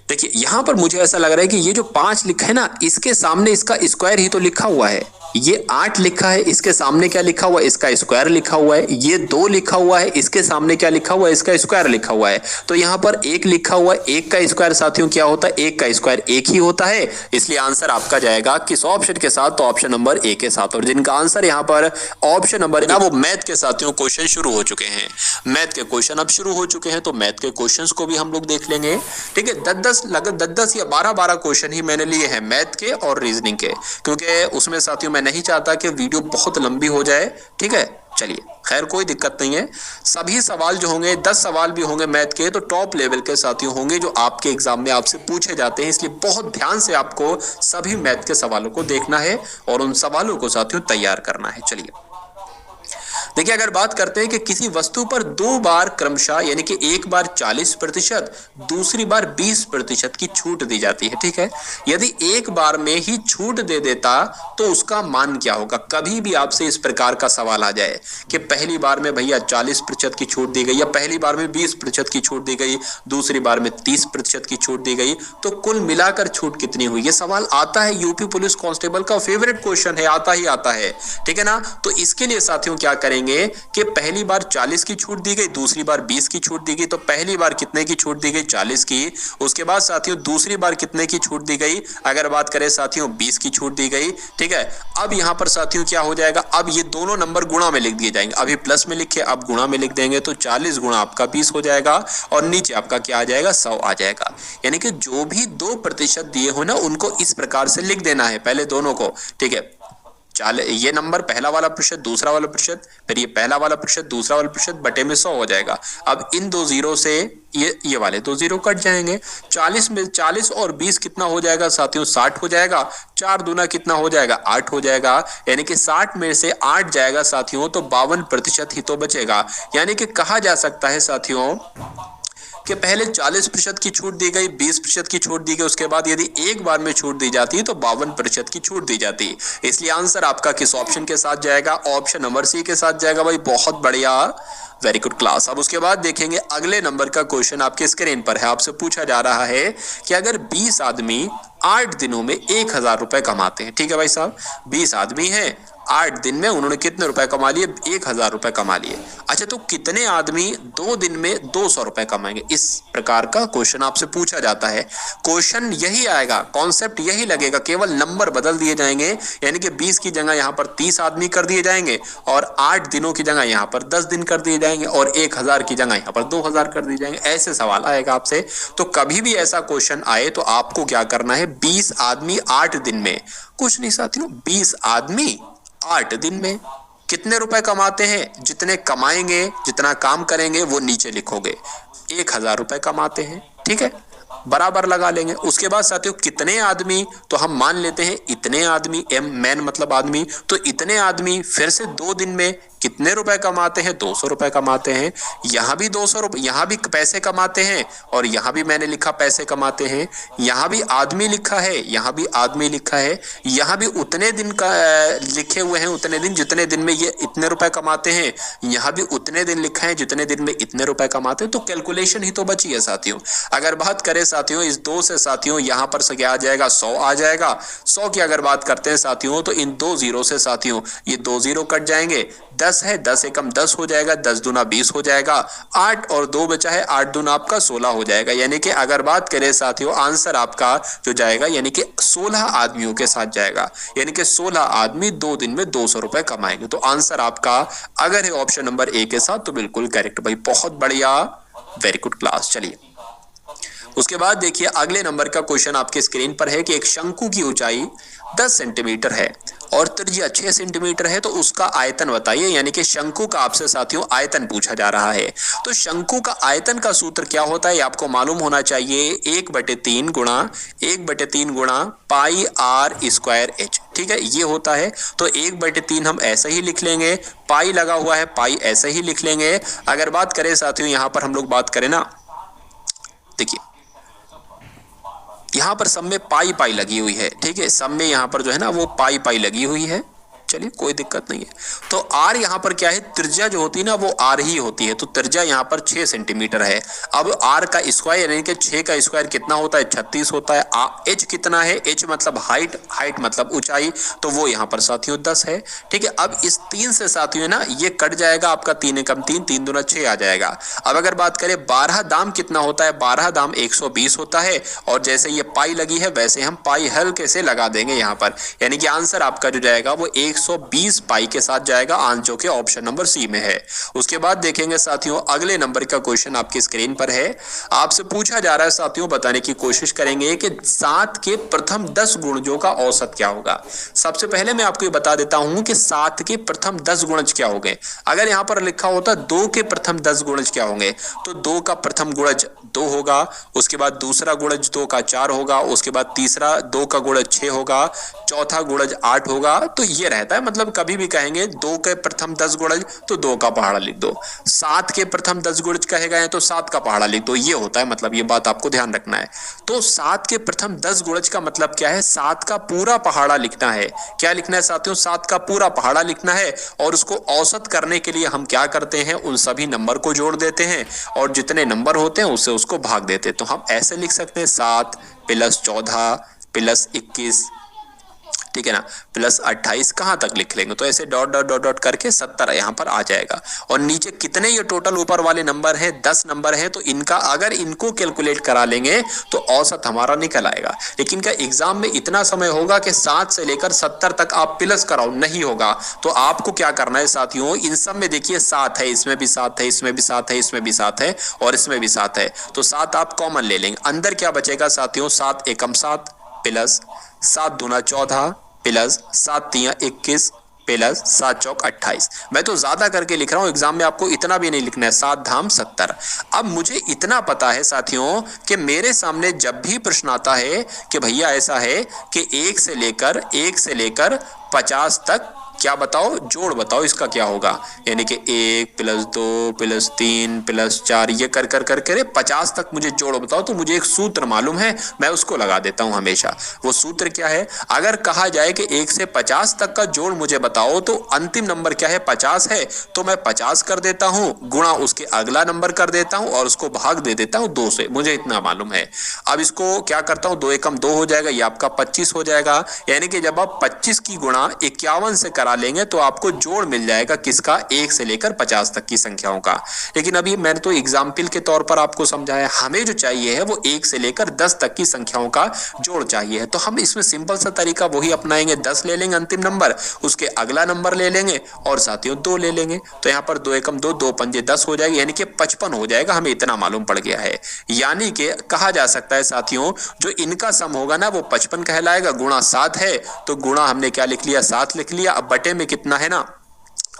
Speaker 1: देखिए यहां पर मुझे ऐसा लग रहा है कि ये जो 5 लिखा है ना, इसके सामने इसका स्क्वायर ही तो लिखा हुआ है। ये 8 लिखा है, इसके सामने क्या लिखा हुआ है, इसका स्क्वायर लिखा हुआ है। ये 2 लिखा हुआ है, इसके सामने क्या लिखा हुआ है, इसका स्क्वायर लिखा हुआ है। तो यहाँ पर 1 लिखा हुआ है, 1 का स्क्वायर साथियों क्या होता है, 1 का स्क्वायर 1 ही होता है। इसलिए आंसर आपका जाएगा किस ऑप्शन के साथ, तो ऑप्शन नंबर ए के साथ। और जिनका आंसर यहाँ पर ऑप्शन नंबर ना, वो मैथ के साथियों क्वेश्चन शुरू हो चुके हैं। मैथ के क्वेश्चन अब शुरू हो चुके हैं, तो मैथ के क्वेश्चन को भी हम लोग देख लेंगे। ठीक है, 10 या 12 क्वेश्चन ही मैंने लिए हैं मैथ के और रीजनिंग के, क्योंकि उसमें साथियों मैं नहीं चाहता कि वीडियो बहुत लंबी हो जाए। ठीक है, चलिए खैर कोई दिक्कत नहीं है। सभी सवाल जो होंगे 10 सवाल भी होंगे मैथ के, तो टॉप लेवल के साथियों होंगे जो आपके एग्जाम में आपसे पूछे जाते हैं। इसलिए बहुत ध्यान से आपको सभी मैथ के सवालों को देखना है और उन सवालों को साथियों तैयार करना है। चलिए देखिए अगर बात करते हैं कि किसी वस्तु पर 2 बार क्रमशः यानी कि एक बार 40%, दूसरी बार 20% की छूट दी जाती है। ठीक है, यदि एक बार में ही छूट दे देता तो उसका मान क्या होगा। कभी भी आपसे इस प्रकार का सवाल आ जाए कि पहली बार में भैया 40% की छूट दी गई, या पहली बार में 20% की छूट दी गई, दूसरी बार में 30% की छूट दी गई, तो कुल मिलाकर छूट कितनी हुई। ये सवाल आता है, यूपी पुलिस कांस्टेबल का फेवरेट क्वेश्चन है, आता ही आता है। ठीक है ना, तो इसके लिए साथियों क्या करेंगे कि पहली बार 40 की छूट दी गई, दूसरी बार 20 की छूट दी गई, तो पहली बार कितने की छूट दी गई, 40 की। उसके बाद साथियों दूसरी बार कितने की छूट दी गई, अगर बात करें साथियों 20 की छूट दी गई। ठीक है, अब यहां पर साथियों क्या हो जाएगा, अब ये दोनों नंबर गुणा में लिख दिए जाएंगे। अभी प्लस में लिखे, अब गुणा में लिख देंगे, तो 40 गुणा आपका 20 हो जाएगा और नीचे आपका क्या आ जाएगा, 100 आ जाएगा। यानी कि जो भी 2% दिए हो ना, उनको इस प्रकार से लिख देना है पहले दोनों को। ठीक है, ये नंबर पहला वाला प्रतिशत, दूसरा वाला प्रतिशत, फिर ये पहला वाला प्रतिशत, दूसरा वाला प्रतिशत बटे में 100 हो जाएगा। अब इन दो जीरो से ये वाले दो जीरो कट जाएंगे। 40 में 40 और 20 कितना हो जाएगा साथियों? 60 हो जाएगा। 4 दूना कितना हो जाएगा? 8 हो जाएगा। यानी कि 60 में से 8 जाएगा साथियों तो 52% ही तो बचेगा। यानी कि कहा जा सकता है साथियों कि पहले 40% की छूट दी गई, 20% की छूट दी गई, उसके बाद यदि एक बार में छूट दी जाती तो 52% की छूट दी जाती। इसलिए आंसर आपका किस ऑप्शन के साथ जाएगा? ऑप्शन नंबर सी के साथ जाएगा भाई। बहुत बढ़िया, वेरी गुड क्लास। अब उसके बाद देखेंगे अगले नंबर का क्वेश्चन आपके स्क्रीन पर है। आपसे पूछा जा रहा है कि अगर 20 आदमी 8 दिनों में 1000 रुपए कमाते हैं, ठीक है भाई साहब, 20 आदमी हैं, 8 दिन में उन्होंने कितने रुपए कमा लिए? 1000 रुपए कमा लिए। अच्छा, तो कितने आदमी 2 दिन में 200 रुपए कमाएंगे? इस प्रकार का क्वेश्चन आपसे पूछा जाता है। क्वेश्चन यही आएगा, कॉन्सेप्ट यही लगेगा, केवल नंबर बदल दिए जाएंगे। यानी कि 20 की जगह यहां पर 30 आदमी कर दिए जाएंगे और 8 दिनों की जगह यहां पर 10 दिन कर दिए जाएंगे और 1000 की जगह यहां पर 2000 कर दिए जाएंगे। ऐसे सवाल आएगा आपसे। तो कभी भी ऐसा क्वेश्चन आए तो आपको क्या करना है? 20 आदमी 8 दिन में, कुछ नहीं साथियों, 20 आदमी 8 दिन में कितने रुपए कमाते हैं? जितने कमाएंगे, जितना काम करेंगे वो नीचे लिखोगे। 1000 रुपए कमाते हैं, ठीक है, बराबर लगा लेंगे। उसके बाद साथियों कितने आदमी, तो हम मान लेते हैं इतने आदमी, मैन मतलब आदमी, तो इतने आदमी फिर से 2 दिन में कितने रुपए कमाते हैं? 200 रुपए कमाते हैं। यहां भी 200 रुपए, यहां भी पैसे कमाते हैं और यहां भी मैंने लिखा पैसे कमाते हैं। यहां भी आदमी लिखा है, यहां भी आदमी लिखा है, यहां भी उतने दिन का लिखे हुए हैं, उतने दिन जितने दिन में ये इतने रुपए कमाते हैं। यहां भी उतने दिन लिखा है जितने दिन में इतने रुपए कमाते हैं। तो कैलकुलेशन ही तो बची है साथियों। अगर बात करें साथियों इस 2 से साथियों यहां पर से क्या आ जाएगा? 100 आ जाएगा। 100 की अगर बात करते हैं साथियों तो इन 2 जीरो से साथियों ये 2 जीरो कट जाएंगे। 10 है, 10 एकम 10 हो जाएगा, 10 दूना 20 हो जाएगा। 8 और 2 बचा है, 8 दूना आपका 16 हो जाएगा। यानी कि अगर बात करें साथियों आंसर आपका जो जाएगा यानी कि 16 आदमियों के साथ जाएगा। यानी कि 16 आदमी 2 दिन में 200 रुपए कमाएंगे। तो आंसर आपका अगर है ऑप्शन नंबर ए के साथ तो बिल्कुल करेक्ट भाई। बहुत बढ़िया, वेरी गुड क्लास। चलिए उसके बाद देखिए अगले नंबर का क्वेश्चन आपके स्क्रीन पर है कि एक शंकु की ऊंचाई 10 सेंटीमीटर है और त्रिज्या 6 सेंटीमीटर है, तो उसका आयतन बताइए। यानी कि शंकु का आपसे साथियों आयतन पूछा जा रहा है। तो शंकु का आयतन का सूत्र क्या होता है ये आपको मालूम होना चाहिए। 1/3 गुणा पाई आर स्क्वायर एच, ठीक है, ये होता है। तो 1/3 हम ऐसे ही लिख लेंगे, पाई लगा हुआ है, पाई ऐसे ही लिख लेंगे। अगर बात करें साथियों यहां पर हम लोग बात करें ना, देखिए यहां पर सब में पाई पाई लगी हुई है, ठीक है, सब में यहां पर जो है ना वो पाई पाई लगी हुई है। चलिए कोई दिक्कत नहीं है। तो आर यहाँ पर क्या है? त्रिज्या जो होती है ना वो आर ही होती है। तो त्रिज्या यहाँ पर 6 सेंटीमीटर है। अब आर का स्क्वायर यानी कि 6 का स्क्वायर कितना होता है? 36 होता है। एच कितना है? एच मतलब हाइट, हाइट मतलब ऊंचाई, तो वो यहाँ पर साथियों 10 है, ठीक है। अब इस 3 से साथियों ना ये कट जाएगा आपका, 3 एकम 3, 3 दूना 6 आ जाएगा। अब अगर बात करें 12 दाम कितना होता है? 12 दाम 120 होता है। और जैसे ये पाई लगी है वैसे हम पाई हल्के से लगा देंगे यहाँ पर। यानी कि आंसर आपका जो जाएगा वो 120 पाई के साथ जाएगा, आंसर के ऑप्शन नंबर सी में है। उसके बाद देखेंगे साथियों अगले नंबर का क्वेश्चन आपकी स्क्रीन पर है। आपसे पूछा जा रहा है साथियों, बताने की कोशिश करेंगे कि 7 के प्रथम 10 गुणजों का औसत क्या होगा। सबसे पहले मैं आपको ये बता देता हूं कि 7 के प्रथम 10 गुणज क्या होंगे। अगर यहां पर लिखा होता 2 के प्रथम 10 गुणज क्या होंगे, तो 2 का प्रथम गुणज 2 होगा, उसके बाद दूसरा गुणज 2 का 4 होगा, उसके बाद तीसरा 2 का गुणज 6 होगा, चौथा गुणज 8 होगा। तो ये रहता है, मतलब कभी भी कहेंगे 2 के प्रथम 10 गुणज तो 2 का पहाड़ा लिख दो, 7 के प्रथम 10 गुणज कहे गए तो 7 का पहाड़ा लिख दो, ये होता है। मतलब ये बात आपको ध्यान रखना है। तो 7 के प्रथम 10 गुणज का मतलब क्या है? 7 का पूरा पहाड़ा लिखना है। क्या लिखना है साथियों? 7 का पूरा पहाड़ा लिखना है। और उसको औसत करने के लिए हम क्या करते हैं? उन सभी नंबर को जोड़ देते हैं और जितने नंबर होते हैं उससे उसको भाग देते हैं। तो हम ऐसे लिख सकते हैं 7 + 14 + 21, ठीक है ना, + 28 कहां तक लिख लेंगे? तो ऐसे डॉट डॉट डॉट डॉट करके 70 यहां पर आ जाएगा। और नीचे कितने ये टोटल ऊपर वाले नंबर है? 10 नंबर है। तो इनका अगर इनको कैलकुलेट करा लेंगे तो औसत हमारा निकल आएगा। लेकिन क्या एग्जाम में इतना समय होगा कि 7 से लेकर 70 तक आप प्लस कराओ? नहीं होगा। तो आपको क्या करना है साथियों, इन सब में देखिए 7 है, इसमें भी 7 है, इसमें भी 7 है, इसमें भी 7 है और इसमें भी 7 है। तो 7 आप कॉमन ले लेंगे। अंदर क्या बचेगा साथियों? 7 एकम 7 + 7 दूना 14 प्लस 7 तियां 21 प्लस 7 चौक 28। मैं तो ज्यादा करके लिख रहा हूं, एग्जाम में आपको इतना भी नहीं लिखना है, 7 धाम 70। अब मुझे इतना पता है साथियों कि मेरे सामने जब भी प्रश्न आता है कि भैया ऐसा है कि 1 से लेकर 50 तक क्या बताओ, जोड़ बताओ इसका क्या होगा, यानी कि 1 प्लस 2 प्लस 3 प्लस 4 ये कर कर कर कर 50 तक मुझे जोड़ बताओ, तो मुझे एक सूत्र मालूम है, मैं उसको लगा देता हूं हमेशा। वो सूत्र क्या है, अगर कहा जाए कि 1 से 50 तक का जोड़ मुझे बताओ तो अंतिम नंबर क्या है 50 है, तो मैं 50 कर देता हूं, गुणा उसके अगला नंबर कर देता हूं और उसको भाग दे देता हूं 2 से, मुझे इतना मालूम है। अब इसको क्या करता हूं, 2 एकम 2 हो जाएगा, ये आपका 25 हो जाएगा, यानी कि जब आप 25 की गुणा 51 से करा लेंगे तो आपको जोड़ मिल जाएगा किसका, 1 से लेकर 50 तक की संख्याओं का। लेकिन अभी मैंने तो एग्जाम्पल के तौर पर आपको समझाया, हमें जो चाहिए है वो 1 से लेकर 10 तक की संख्याओं का जोड़ चाहिए है, तो हम इसमें सिंपल सा तरीका वही अपनाएंगे, 10 ले लेंगे अंतिम नंबर, उसके अगला नंबर ले लेंगे और साथियों 2 ले लेंगे, तो यहाँ पर 2 एकम 2 2 पंजे 10 हो जाएगी, यानी कि 55 हो जाएगा, हमें इतना मालूम पड़ गया है। यानी कि कहा जा सकता है साथियों जो इनका सम होगा ना वो 55 कहलाएगा, गुणा 7 है तो गुणा हमने क्या लिख लिया, 7 लिख लिया। अब बटे में कितना है ना,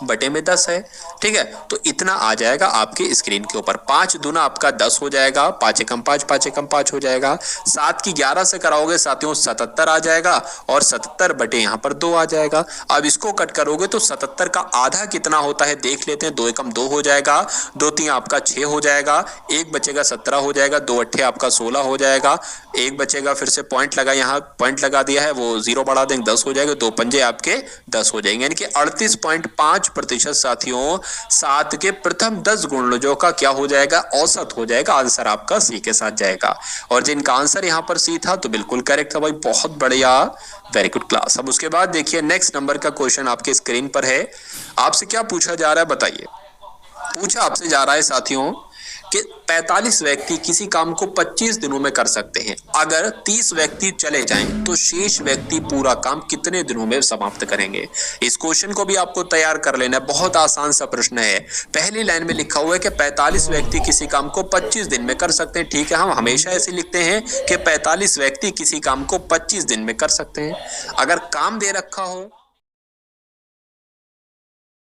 Speaker 1: बटे में 10 है, ठीक है, तो इतना आ जाएगा आपके स्क्रीन के ऊपर। 5 दूना आपका 10 हो जाएगा, 5 एकम 5 5 एकम 5 हो जाएगा, 7 की 11 से कराओगे साथियों 77 आ जाएगा और 77 बटे यहाँ पर 2 आ जाएगा। अब इसको कट करोगे तो 77 का आधा कितना होता है देख लेते हैं, 2 एकम 2 हो जाएगा, 2 3 आपका 6 हो जाएगा, 1 बचेगा 17 हो जाएगा, 2 अट्ठे आपका 16 हो जाएगा, 1 बचेगा, फिर से पॉइंट लगा, यहाँ पॉइंट लगा दिया है, वो 0 बढ़ा देंगे 10 हो जाएगा, 2 पंजे आपके 10 हो जाएंगे, यानी कि 38.5% साथियों 7 के प्रथम 10 गुणनजों का क्या हो जाएगा, औसत हो जाएगा। आंसर आपका सी के साथ जाएगा और जिनका आंसर यहाँ पर सी था तो बिल्कुल करेक्ट था भाई, बहुत बढ़िया, वेरी गुड क्लास। अब उसके बाद देखिए नेक्स्ट नंबर का क्वेश्चन आपके स्क्रीन पर है, आपसे क्या पूछा जा रहा है बताइए। पूछा आपसे जा रहा है साथियों कि 45 व्यक्ति किसी काम को 25 दिनों में कर सकते हैं, अगर 30 व्यक्ति चले जाएं तो शेष व्यक्ति पूरा काम कितने दिनों में समाप्त करेंगे। इस क्वेश्चन को भी आपको तैयार कर लेना है, बहुत आसान सा प्रश्न है। पहली लाइन में लिखा हुआ है कि 45 व्यक्ति किसी काम को 25 दिन में कर सकते हैं, ठीक है, हम हमेशा ऐसे लिखते हैं कि 45 व्यक्ति किसी काम को 25 दिन में कर सकते हैं। अगर काम दे रखा हो